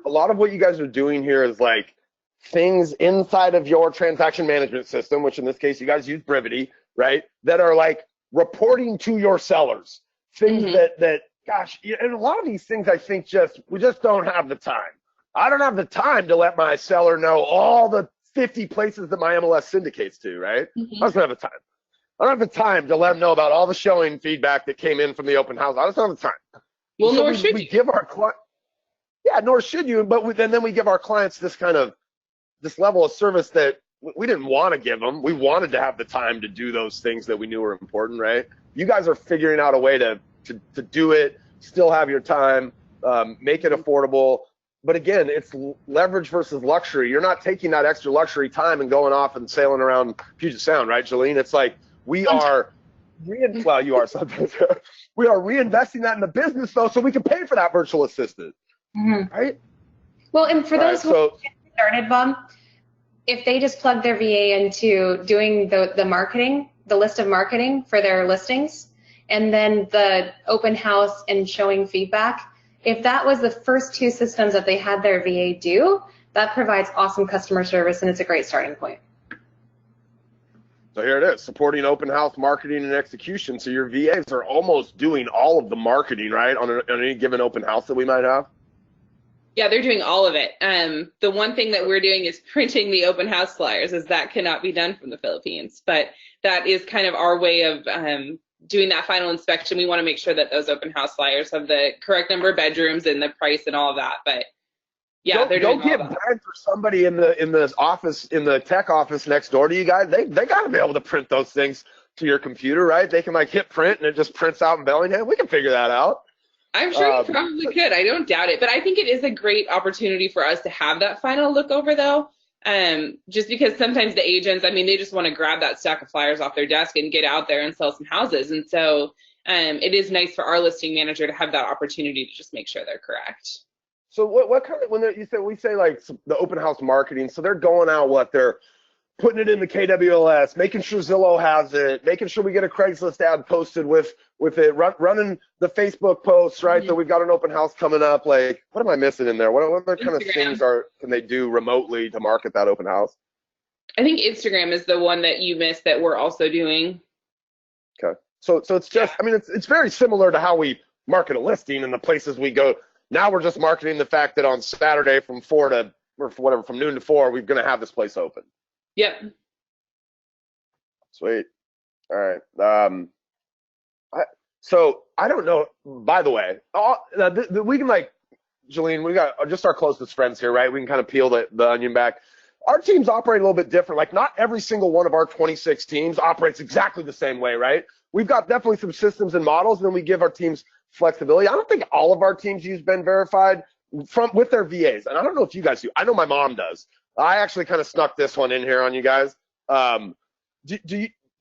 lot of what you guys are doing here is like things inside of your transaction management system, which in this case you guys use Brivity, right? That are like reporting to your sellers, things that gosh, and a lot of these things I think we just don't have the time. I don't have the time to let my seller know all the 50 places that my MLS syndicates to, right? I just don't have the time. I don't have the time to let them know about all the showing feedback that came in from the open house. I just don't have the time. Well, so nor should you. Give our yeah, nor should you. But then we give our clients this level of service that we didn't want to give them. We wanted to have the time to do those things that we knew were important, right? You guys are figuring out a way to do it, still have your time, make it affordable. But again, it's leverage versus luxury. You're not taking that extra luxury time and going off and sailing around Puget Sound, right, Jillene? It's like we are, well, you are sometimes. We are reinvesting that in the business, though, so we can pay for that virtual assistant, right? Well, and for those who get started, Bob, if they just plug their VA into doing the marketing, the list of marketing for their listings, and then the open house and showing feedback, if that was the first 2 systems that they had their VA do, that provides awesome customer service, and it's a great starting point. So here it is, supporting open house marketing and execution. So your VAs are almost doing all of the marketing, right, on any given open house that we might have? Yeah, they're doing all of it. The one thing that we're doing is printing the open house flyers, as that cannot be done from the Philippines. But that is kind of our way of doing that final inspection, we want to make sure that those open house flyers have the correct number of bedrooms and the price and all of that. But yeah, they're doing get Brent or somebody in the office, in the tech office next door to you guys. They got to be able to print those things to your computer, right? They can like hit print and it just prints out in Bellingham. We can figure that out. I'm sure you probably could. I don't doubt it. But I think it is a great opportunity for us to have that final look over, though. Just because sometimes the agents, I mean, they just want to grab that stack of flyers off their desk and get out there and sell some houses. And so it is nice for our listing manager to have that opportunity to just make sure they're correct. So what kind of, we say like the open house marketing, so they're going out, they're putting it in the KWLS, making sure Zillow has it, making sure we get a Craigslist ad posted with it, running the Facebook posts, right? So we've got an open house coming up. Like, what am I missing in there? What other kind of things can they do remotely to market that open house? I think Instagram is the one that you missed that we're also doing. Okay. So it's just, I mean, it's very similar to how we market a listing and the places we go. Now we're just marketing the fact that on Saturday from noon to 4, we're going to have this place open. Yep. Sweet. All right. So I don't know, by the way, we can, like, Jillene, we got just our closest friends here, right? We can kind of peel the onion back. Our teams operate a little bit different. Like, not every single one of our 26 teams operates exactly the same way, right? We've got definitely some systems and models, and then we give our teams flexibility. I don't think all of our teams use Ben Verified with their VAs, and I don't know if you guys do. I know my mom does. I actually kind of snuck this one in here on you guys. Does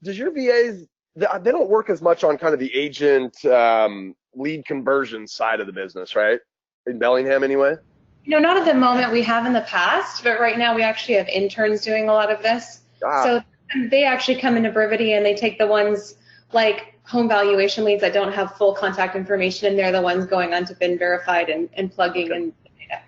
your VAs, they don't work as much on kind of the agent lead conversion side of the business, right? In Bellingham anyway? Not at the moment. We have in the past, but right now we actually have interns doing a lot of this. So they actually come into Brivity and they take the ones like home valuation leads that don't have full contact information, and they're the ones going on to Ben Verified and plugging in data.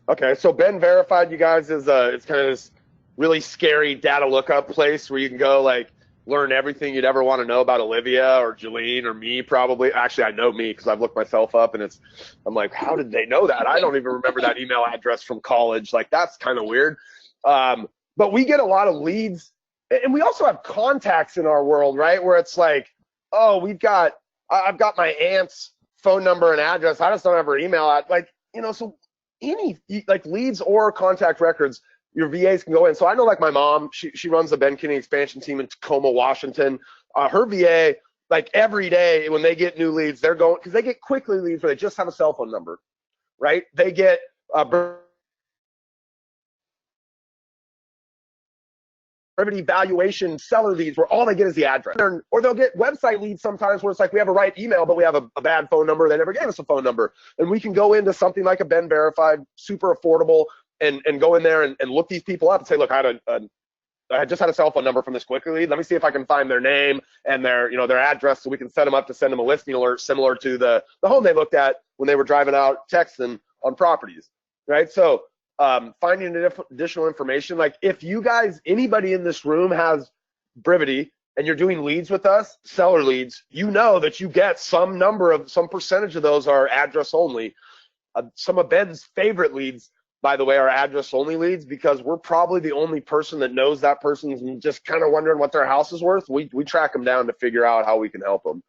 Okay, so Ben Verified, you guys, is it's kind of this really scary data lookup place where you can go like learn everything you'd ever want to know about Alivia or Jillene or me, probably. Actually, I know me because I've looked myself up, and I'm like, how did they know that? I don't even remember that email address from college. Like, that's kind of weird. But we get a lot of leads, and we also have contacts in our world, right? Where it's like, oh, I've got my aunt's phone number and address. I just don't have her email at, like, so any like leads or contact records, your VAs can go in. So I know, like, my mom, she runs the Ben Kinney expansion team in Tacoma, Washington. Her VA, like, every day when they get new leads, they're going, because they get quickly leads where they just have a cell phone number, right? They get Brivity valuation seller leads where all they get is the address. Or they'll get website leads sometimes where it's like we have a right email, but we have a bad phone number. They never gave us a phone number. And we can go into something like a Ben Verified, super affordable, and go in there and look these people up and say, look, I just had a cell phone number from this quickly lead. Let me see if I can find their name and their address, so we can set them up to send them a listing alert similar to the home they looked at when they were driving out texting on properties, right? So finding additional information, like if you guys, anybody in this room has Brivity and you're doing leads with us, seller leads, that you get some percentage of those are address only. Some of Ben's favorite leads, by the way, are address only leads, because we're probably the only person that knows that person's just kind of wondering what their house is worth. We track them down to figure out how we can help them.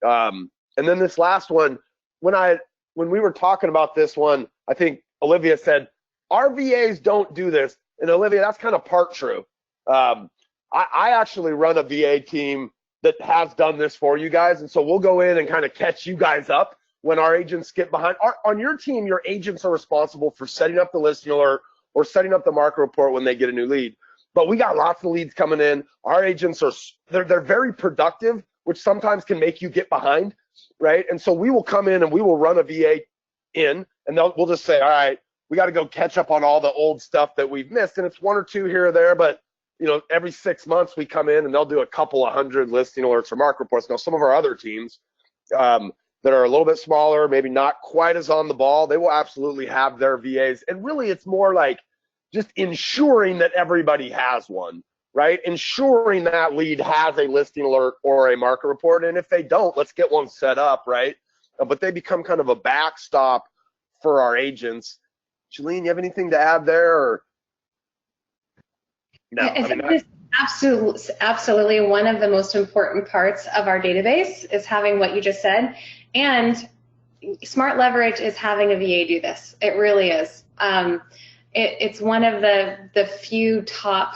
And then this last one, when we were talking about this one, I think Alivia said, our VAs don't do this. And Alivia, that's kind of part true. I actually run a VA team that has done this for you guys. And so we'll go in and kind of catch you guys up when our agents get behind. On your team, your agents are responsible for setting up the listing alert or setting up the market report when they get a new lead. But we got lots of leads coming in. Our agents they're very productive, which sometimes can make you get behind, right? And so we will come in and we will run a VA in, and we'll just say, all right, we got to go catch up on all the old stuff that we've missed. And it's one or two here or there, but every 6 months we come in and they'll do a couple of hundred listing alerts or market reports. Now, some of our other teams that are a little bit smaller, maybe not quite as on the ball, they will absolutely have their VAs. And really, it's more like just ensuring that everybody has one, right? Ensuring that lead has a listing alert or a market report. And if they don't, let's get one set up, right? But they become kind of a backstop for our agents. Jillene, you have anything to add there? Or? No, Yeah, Absolutely. One of the most important parts of our database is having what you just said. And smart leverage is having a VA do this. It really is. It's one of the few top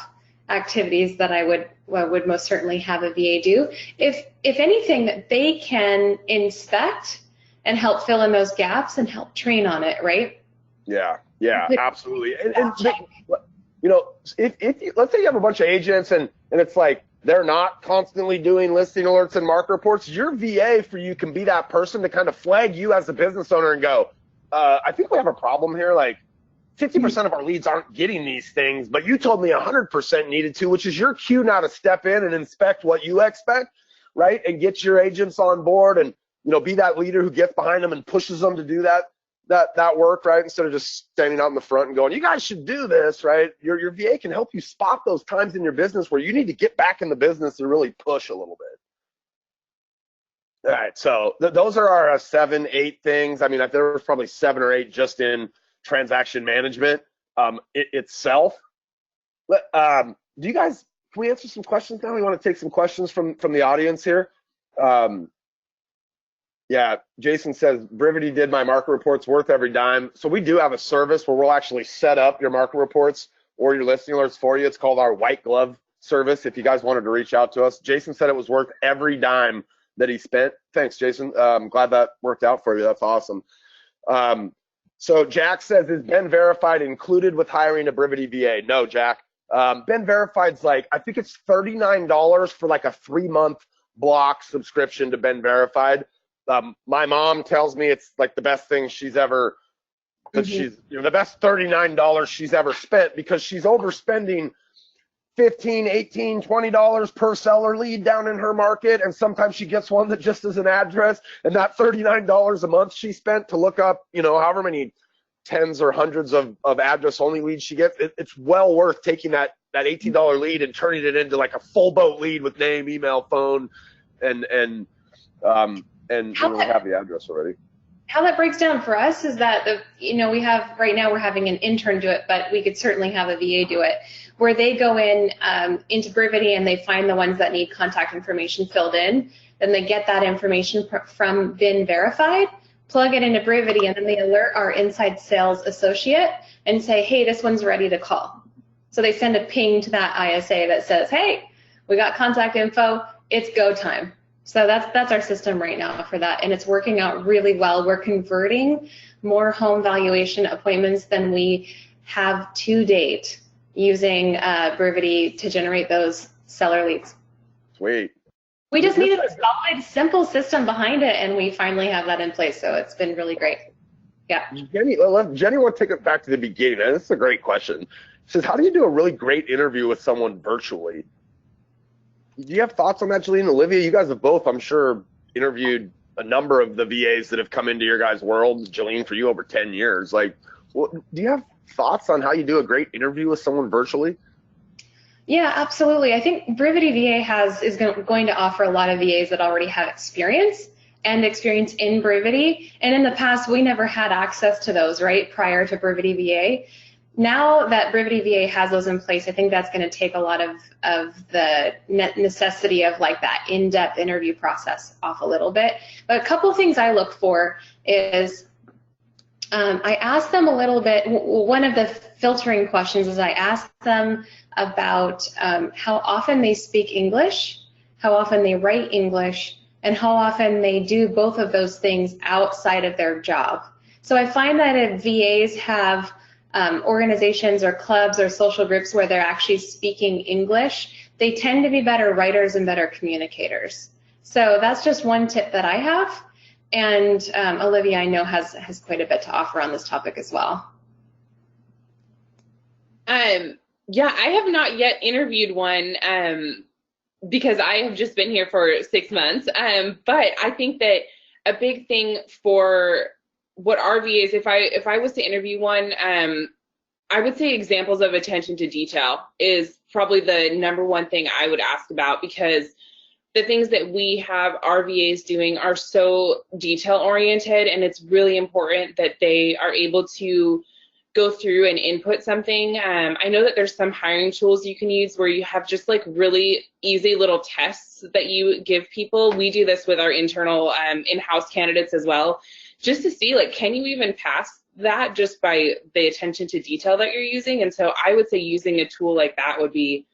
activities that I would most certainly have a VA do. If anything, that they can inspect and help fill in those gaps and help train on it, right? Yeah, absolutely. And you know, if let's say you have a bunch of agents and it's like they're not constantly doing listing alerts and market reports, your VA for you can be that person to kind of flag you as a business owner and go, I think we have a problem here. Like 50% of our leads aren't getting these things, but you told me 100% needed to, which is your cue now to step in and inspect what you expect, right? And get your agents on board and, you know, be that leader who gets behind them and pushes them to do that work, right? Instead of just standing out in the front and going, you guys should do this, right? Your VA can help you spot those times in your business where you need to get back in the business and really push a little bit. All right, so those are our 7, 8 things. I mean, there was probably 7 or 8 just in transaction management itself. Do you guys, can we answer some questions now? We want to take some questions from the audience here. Yeah, Jason says, Brivity did my market reports worth every dime. So we do have a service where we'll actually set up your market reports or your listing alerts for you. It's called our white glove service. If you guys wanted to reach out to us, Jason said it was worth every dime that he spent. Thanks, Jason. I'm glad that worked out for you. That's awesome. So Jack says, is Ben Verified included with hiring a Brivity VA? No, Jack. Ben Verified's like, I think it's $39 for like a 3-month block subscription to Ben Verified. My mom tells me it's like the best thing she's ever, that she's, you know, the best $39 she's ever spent, because she's overspending $15, $18, $20 per seller lead down in her market. And sometimes she gets one that just is an address, and that $39 a month she spent to look up, you know, however many tens or hundreds of address only leads she gets, it's well worth taking that $18 lead and turning it into like a full boat lead with name, email, phone, and we have the address already. How that breaks down for us is that, you know, we have, right now we're having an intern do it, but we could certainly have a VA do it, where they go in into Brivity and they find the ones that need contact information filled in. Then they get that information from Ben Verified, plug it into Brivity, and then they alert our inside sales associate and say, hey, this one's ready to call. So they send a ping to that ISA that says, hey, we got contact info, it's go time. So that's our system right now for that, and it's working out really well. We're converting more home valuation appointments than we have to date using Brivity to generate those seller leads. Sweet. We just needed a solid, simple system behind it, and we finally have that in place, so it's been really great. Yeah. Jenny want to take it back to the beginning. This is a great question. She says, how do you do a really great interview with someone virtually? Do you have thoughts on that, Jillene and Olivia? You guys have both, I'm sure, interviewed a number of the VAs that have come into your guys' world. Jillene, for you, over 10 years. Like, do you have thoughts on how you do a great interview with someone virtually? Yeah, absolutely. I think Brivity VA is going to offer a lot of VAs that already have experience in Brivity. And in the past, we never had access to those, right, prior to Brivity VA. Now that Brivity VA has those in place, I think that's going to take a lot of the necessity of like that in-depth interview process off a little bit. But a couple of things I look for is I ask them a little bit, one of the filtering questions is I ask them about how often they speak English, how often they write English, and how often they do both of those things outside of their job. So I find that if VAs have organizations or clubs or social groups where they're actually speaking English, they tend to be better writers and better communicators. So that's just one tip that I have. And Alivia, I know, has quite a bit to offer on this topic as well. Yeah, I have not yet interviewed one because I have just been here for 6 months. But I think that a big thing for what our VAs, if I was to interview one, I would say examples of attention to detail is probably the #1 thing I would ask about, because the things that we have our VAs doing are so detail oriented, and it's really important that they are able to go through and input something. I know that there's some hiring tools you can use where you have just like really easy little tests that you give people. We do this with our internal in-house candidates as well, just to see like, can you even pass that just by the attention to detail that you're using? And so I would say using a tool like that would be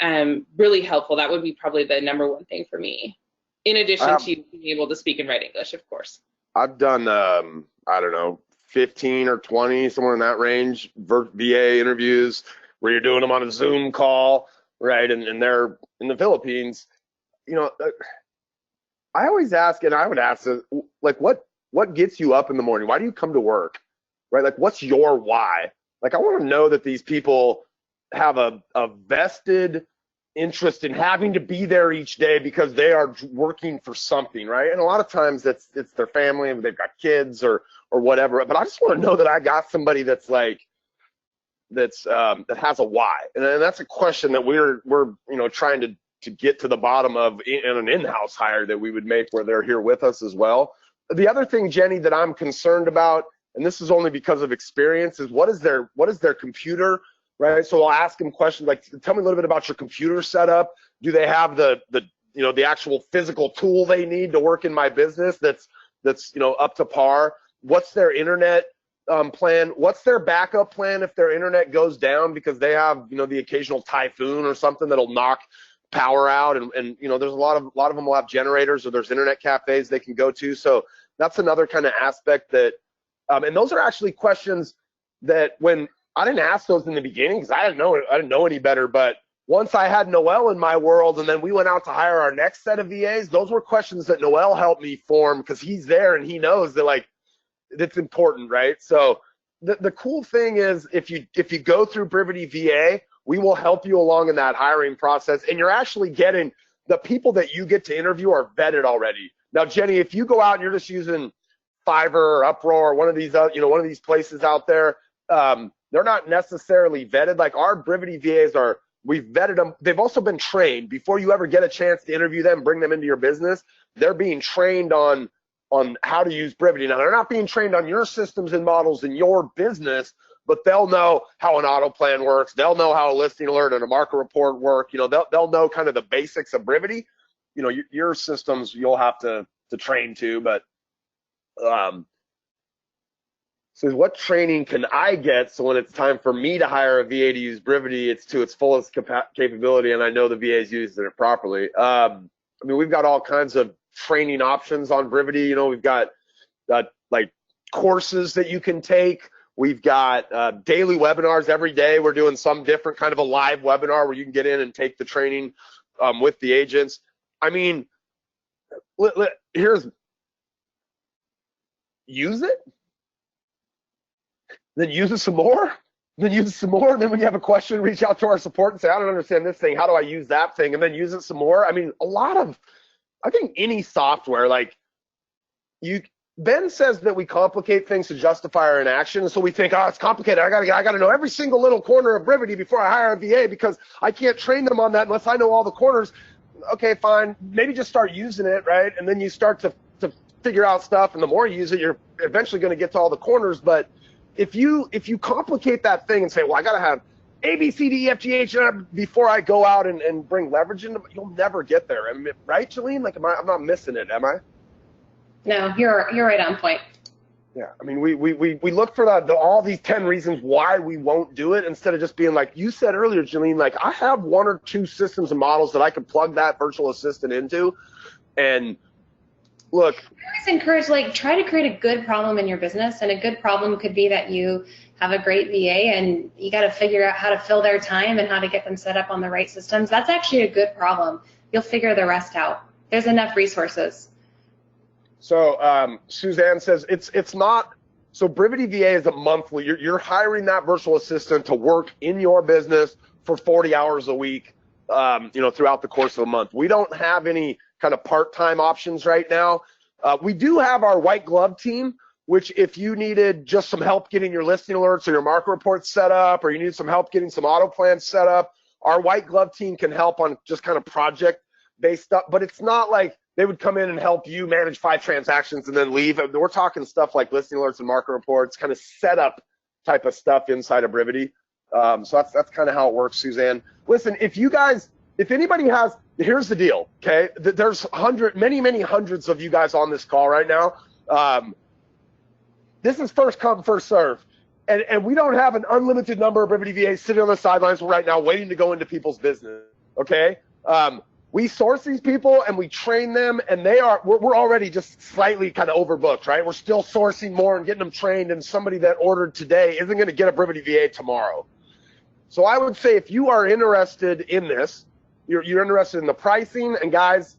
really helpful. That would be probably the #1 thing for me, in addition to being able to speak and write English, of course. I've done, I don't know, 15 or 20, somewhere in that range, VA interviews where you're doing them on a Zoom call, right? And they're in the Philippines. You know, I always ask, and I would ask, like, what gets you up in the morning? Why do you come to work, right? Like, what's your why? Like, I want to know that these people have a vested interest in having to be there each day because they are working for something, right? And a lot of times it's their family and they've got kids or whatever. But I just want to know that I got somebody that's like that has a why, and that's a question that we're trying to get to the bottom of in an in-house hire that we would make where they're here with us as well. The other thing, Jenny, that I'm concerned about, and this is only because of experience, is what is their computer. Right, so I'll ask them questions like, tell me a little bit about your computer setup. Do they have the actual physical tool they need to work in my business that's up to par? What's their internet plan? What's their backup plan if their internet goes down because they have the occasional typhoon or something that'll knock power out? And there's a lot of them will have generators, or there's internet cafes they can go to. So that's another kind of aspect that, and those are actually questions that when I didn't ask those in the beginning because I didn't know any better. But once I had Noel in my world, and then we went out to hire our next set of VAs, those were questions that Noel helped me form because he's there and he knows that like it's important, right? So the cool thing is if you go through Brivity VA, we will help you along in that hiring process, and you're actually getting the people that you get to interview are vetted already. Now, Jenny, if you go out and you're just using Fiverr or Uproar or one of these places out there. They're not necessarily vetted. Like our Brivity VAs we've vetted them. They've also been trained before you ever get a chance to interview them, bring them into your business. They're being trained on how to use Brivity. Now, they're not being trained on your systems and models in your business, but they'll know how an auto plan works. They'll know how a listing alert and a market report work. They'll know kind of the basics of Brivity. Your systems you'll have to train to, but so what training can I get so when it's time for me to hire a VA to use Brivity, it's to its fullest capability, and I know the VA's using it properly? We've got all kinds of training options on Brivity. We've got like courses that you can take. We've got daily webinars every day. We're doing some different kind of a live webinar where you can get in and take the training with the agents. Here's use it. Then use it some more, then use it some more. And then when you have a question, reach out to our support and say, I don't understand this thing. How do I use that thing? And then use it some more. I think any software, Ben says that we complicate things to justify our inaction. And so we think, it's complicated. I got to know every single little corner of Brivity before I hire a VA because I can't train them on that unless I know all the corners. Okay, fine. Maybe just start using it, right? And then you start to figure out stuff. And the more you use it, you're eventually going to get to all the corners. But if you complicate that thing and say, well, I got to have A, B, C, D, E, F, G, H before I go out and bring leverage into, you'll never get there. Right, Jillene? Like, I'm not missing it, am I? No, you're right on point. Yeah, we look for all these 10 reasons why we won't do it instead of just being like you said earlier, Jillene, like I have 1 or 2 systems and models that I could plug that virtual assistant into. And look, I always encourage, try to create a good problem in your business, and a good problem could be that you have a great VA and you got to figure out how to fill their time and how to get them set up on the right systems. That's actually a good problem. You'll figure the rest out. There's enough resources. So Suzanne says it's not. So Brivity VA is a monthly. You're hiring that virtual assistant to work in your business for 40 hours a week, throughout the course of a month. We don't have any kind of part-time options right now. We do have our white glove team, which if you needed just some help getting your listing alerts or your market reports set up, or you need some help getting some auto plans set up, our white glove team can help on just kind of project-based stuff. But it's not like they would come in and help you manage 5 transactions and then leave. We're talking stuff like listing alerts and market reports, kind of setup type of stuff inside of Brivity. So that's kind of how it works, Suzanne. Listen, if anybody has, here's the deal, okay? There's many hundreds of you guys on this call right now. This is first come, first serve. And we don't have an unlimited number of Brivity VAs sitting on the sidelines right now waiting to go into people's business, okay? We source these people and we train them, and we're already just slightly kind of overbooked, right? We're still sourcing more and getting them trained, and somebody that ordered today isn't going to get a Brivity VA tomorrow. So I would say if you are interested in this, you're interested in the pricing, and guys,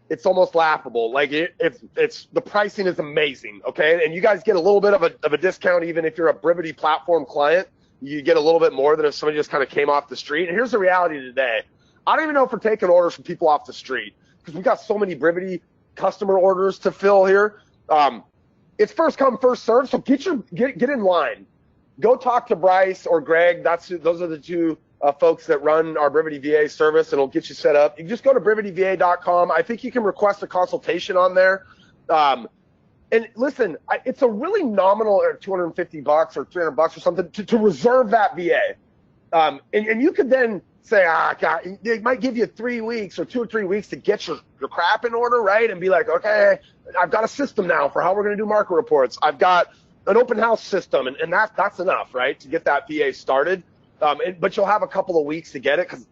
it's almost laughable. Like the pricing is amazing, okay? And you guys get a little bit of a discount even if you're a Brivity platform client. You get a little bit more than if somebody just kind of came off the street. And here's the reality today. I don't even know if we're taking orders from people off the street because we've got so many Brivity customer orders to fill here. It's first come, first serve. So get in line. Go talk to Bryce or Greg. Those are the two folks that run our Brivity VA service, and it'll get you set up. You can just go to brivityva.com. I think you can request a consultation on there. And listen, it's a really nominal, or $250 or $300 or something to reserve that VA. And you could then say, God, they might give you 3 weeks or 2 or 3 weeks to get your crap in order, right? And be like, okay, I've got a system now for how we're going to do market reports. I've got an open house system, and that's enough, right, to get that VA started. But you'll have a couple of weeks to get it, because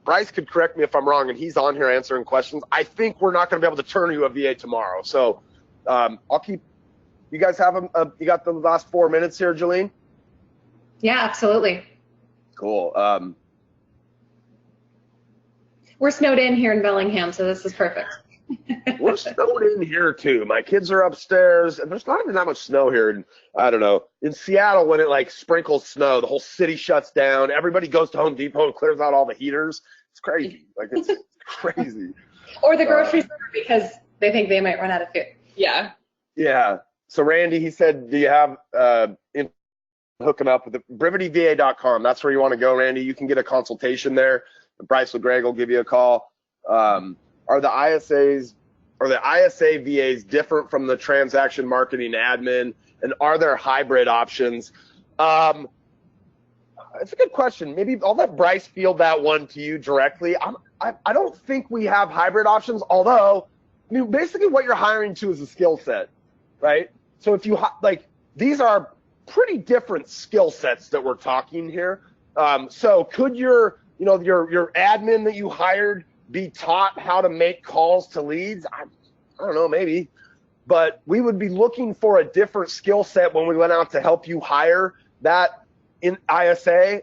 Bryce could correct me if I'm wrong, and he's on here answering questions. I think we're not going to be able to turn you a VA tomorrow. So I'll keep – you guys have you got the last 4 minutes here, Jillene? Yeah, absolutely. Cool. We're snowed in here in Bellingham, so this is perfect. We're snowed in here too. My kids are upstairs, and there's not even that much snow here. And I don't know. In Seattle, when it like sprinkles snow, the whole city shuts down. Everybody goes to Home Depot and clears out all the heaters. It's crazy. Like it's crazy. Or the grocery store because they think they might run out of food. Yeah. Yeah. So Randy, he said, do you have hooking up with the brivityva.com? That's where you want to go, Randy. You can get a consultation there. Bryce or Greg will give you a call. Are the ISAs or the ISA VAs different from the transaction marketing admin, and are there hybrid options? It's a good question. Maybe I'll let Bryce field that one to you directly. I don't think we have hybrid options, although I mean, basically what you're hiring to is a skill set, right? So if you these are pretty different skill sets that we're talking here. So could your admin that you hired be taught how to make calls to leads? I don't know, maybe. But we would be looking for a different skill set when we went out to help you hire that in ISA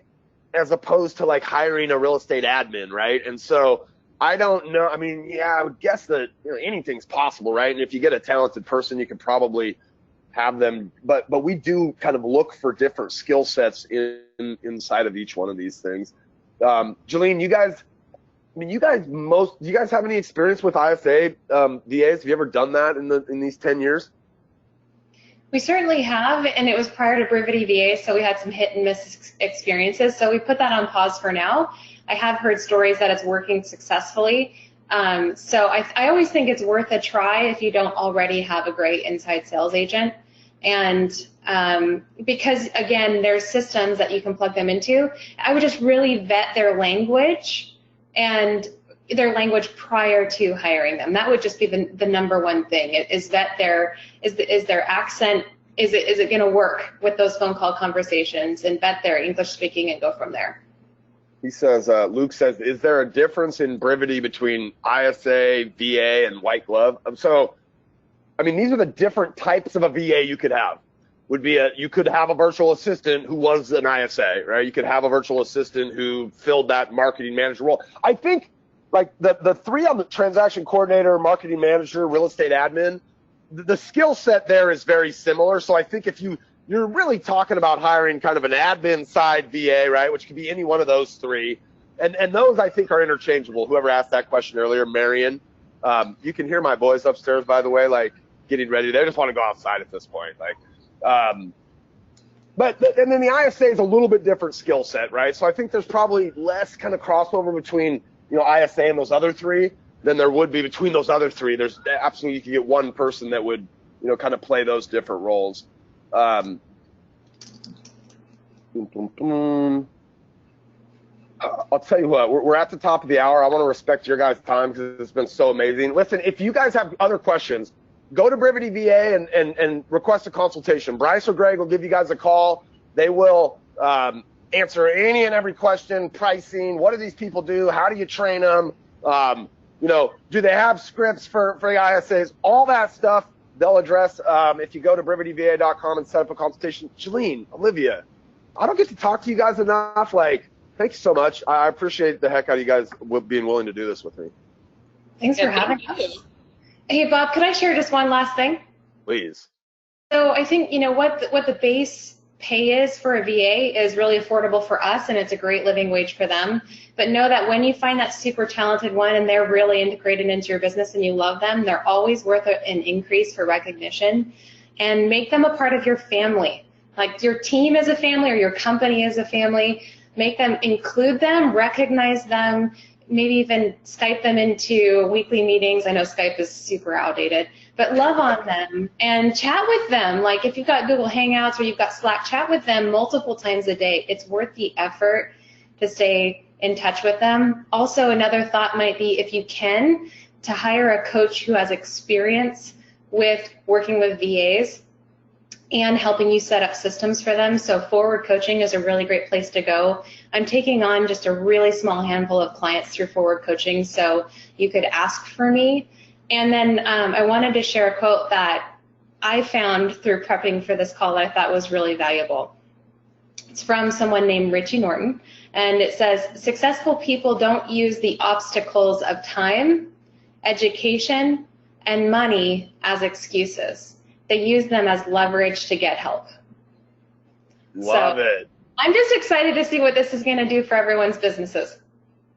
as opposed to like hiring a real estate admin, right? And so I don't know. I mean, yeah, I would guess that anything's possible, right? And if you get a talented person, you can probably have them. But we do kind of look for different skill sets inside of each one of these things. Jillene, you guys do you guys have any experience with ISA VAs? Have you ever done that in these 10 years? We certainly have, and it was prior to Brivity VA, so we had some hit and miss experiences. So we put that on pause for now. I have heard stories that it's working successfully. So I always think it's worth a try if you don't already have a great inside sales agent. And because, again, there's systems that you can plug them into. I would just really vet their language and their language prior to hiring them. That would just be the number one thing, is vet their accent, is it going to work with those phone call conversations, and vet their English speaking and go from there. He says, Luke says, is there a difference in Brivity between ISA, VA, and white glove? So, I mean, these are the different types of a VA you could have. You could have a virtual assistant who was an ISA, right? You could have a virtual assistant who filled that marketing manager role. I think like the three on the transaction coordinator, marketing manager, real estate admin, the skill set there is very similar. So I think if you're really talking about hiring kind of an admin side VA, right, which could be any one of those three, and those I think are interchangeable. Whoever asked that question earlier, Marion, you can hear my boys upstairs, by the way, like getting ready. They just want to go outside at this point, like. And then the ISA is a little bit different skill set, right? So I think there's probably less kind of crossover between ISA and those other three than there would be between those other three. There's absolutely, you can get one person that would kind of play those different roles. Boom, boom, boom. I'll tell you what, we're at the top of the hour. I want to respect your guys' time because it's been so amazing. Listen, if you guys have other questions, go to Brivity VA and request a consultation. Bryce or Greg will give you guys a call. They will answer any and every question, pricing, what do these people do, how do you train them, do they have scripts for the ISAs, all that stuff they'll address if you go to brivityva.com and set up a consultation. Jillene, Olivia, I don't get to talk to you guys enough. Thank you so much. I appreciate the heck out of you guys being willing to do this with me. Thanks for having us. Hey, Bob, could I share just one last thing? Please. So I think, what the base pay is for a VA is really affordable for us, and it's a great living wage for them. But know that when you find that super talented one and they're really integrated into your business and you love them, they're always worth an increase for recognition. And make them a part of your family. Like your team is a family or your company is a family. Make them, include them, recognize them, maybe even Skype them into weekly meetings. I know Skype is super outdated, but love on them and chat with them. Like if you've got Google Hangouts or you've got Slack, chat with them multiple times a day. It's worth the effort to stay in touch with them. Also, another thought might be, if you can, to hire a coach who has experience with working with VAs and helping you set up systems for them. So Forward Coaching is a really great place to go. I'm taking on just a really small handful of clients through Forward Coaching, so you could ask for me. And then I wanted to share a quote that I found through prepping for this call that I thought was really valuable. It's from someone named Richie Norton, and it says, "Successful people don't use the obstacles of time, education, and money as excuses. They use them as leverage to get help." Love it. I'm just excited to see what this is going to do for everyone's businesses.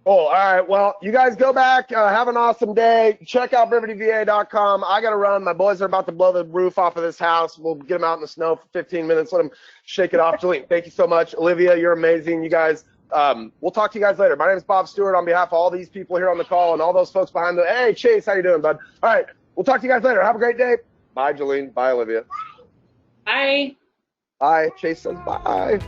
Oh, all right. Well, you guys go back. Have an awesome day. Check out brivityva.com. I got to run. My boys are about to blow the roof off of this house. We'll get them out in the snow for 15 minutes. Let them shake it off. Jillene, thank you so much. Olivia, you're amazing. You guys, we'll talk to you guys later. My name is Bob Stewart on behalf of all these people here on the call and all those folks behind the, hey, Chase, how you doing, bud? All right. We'll talk to you guys later. Have a great day. Bye, Jillene. Bye, Olivia. Bye. Bye. Chase says bye.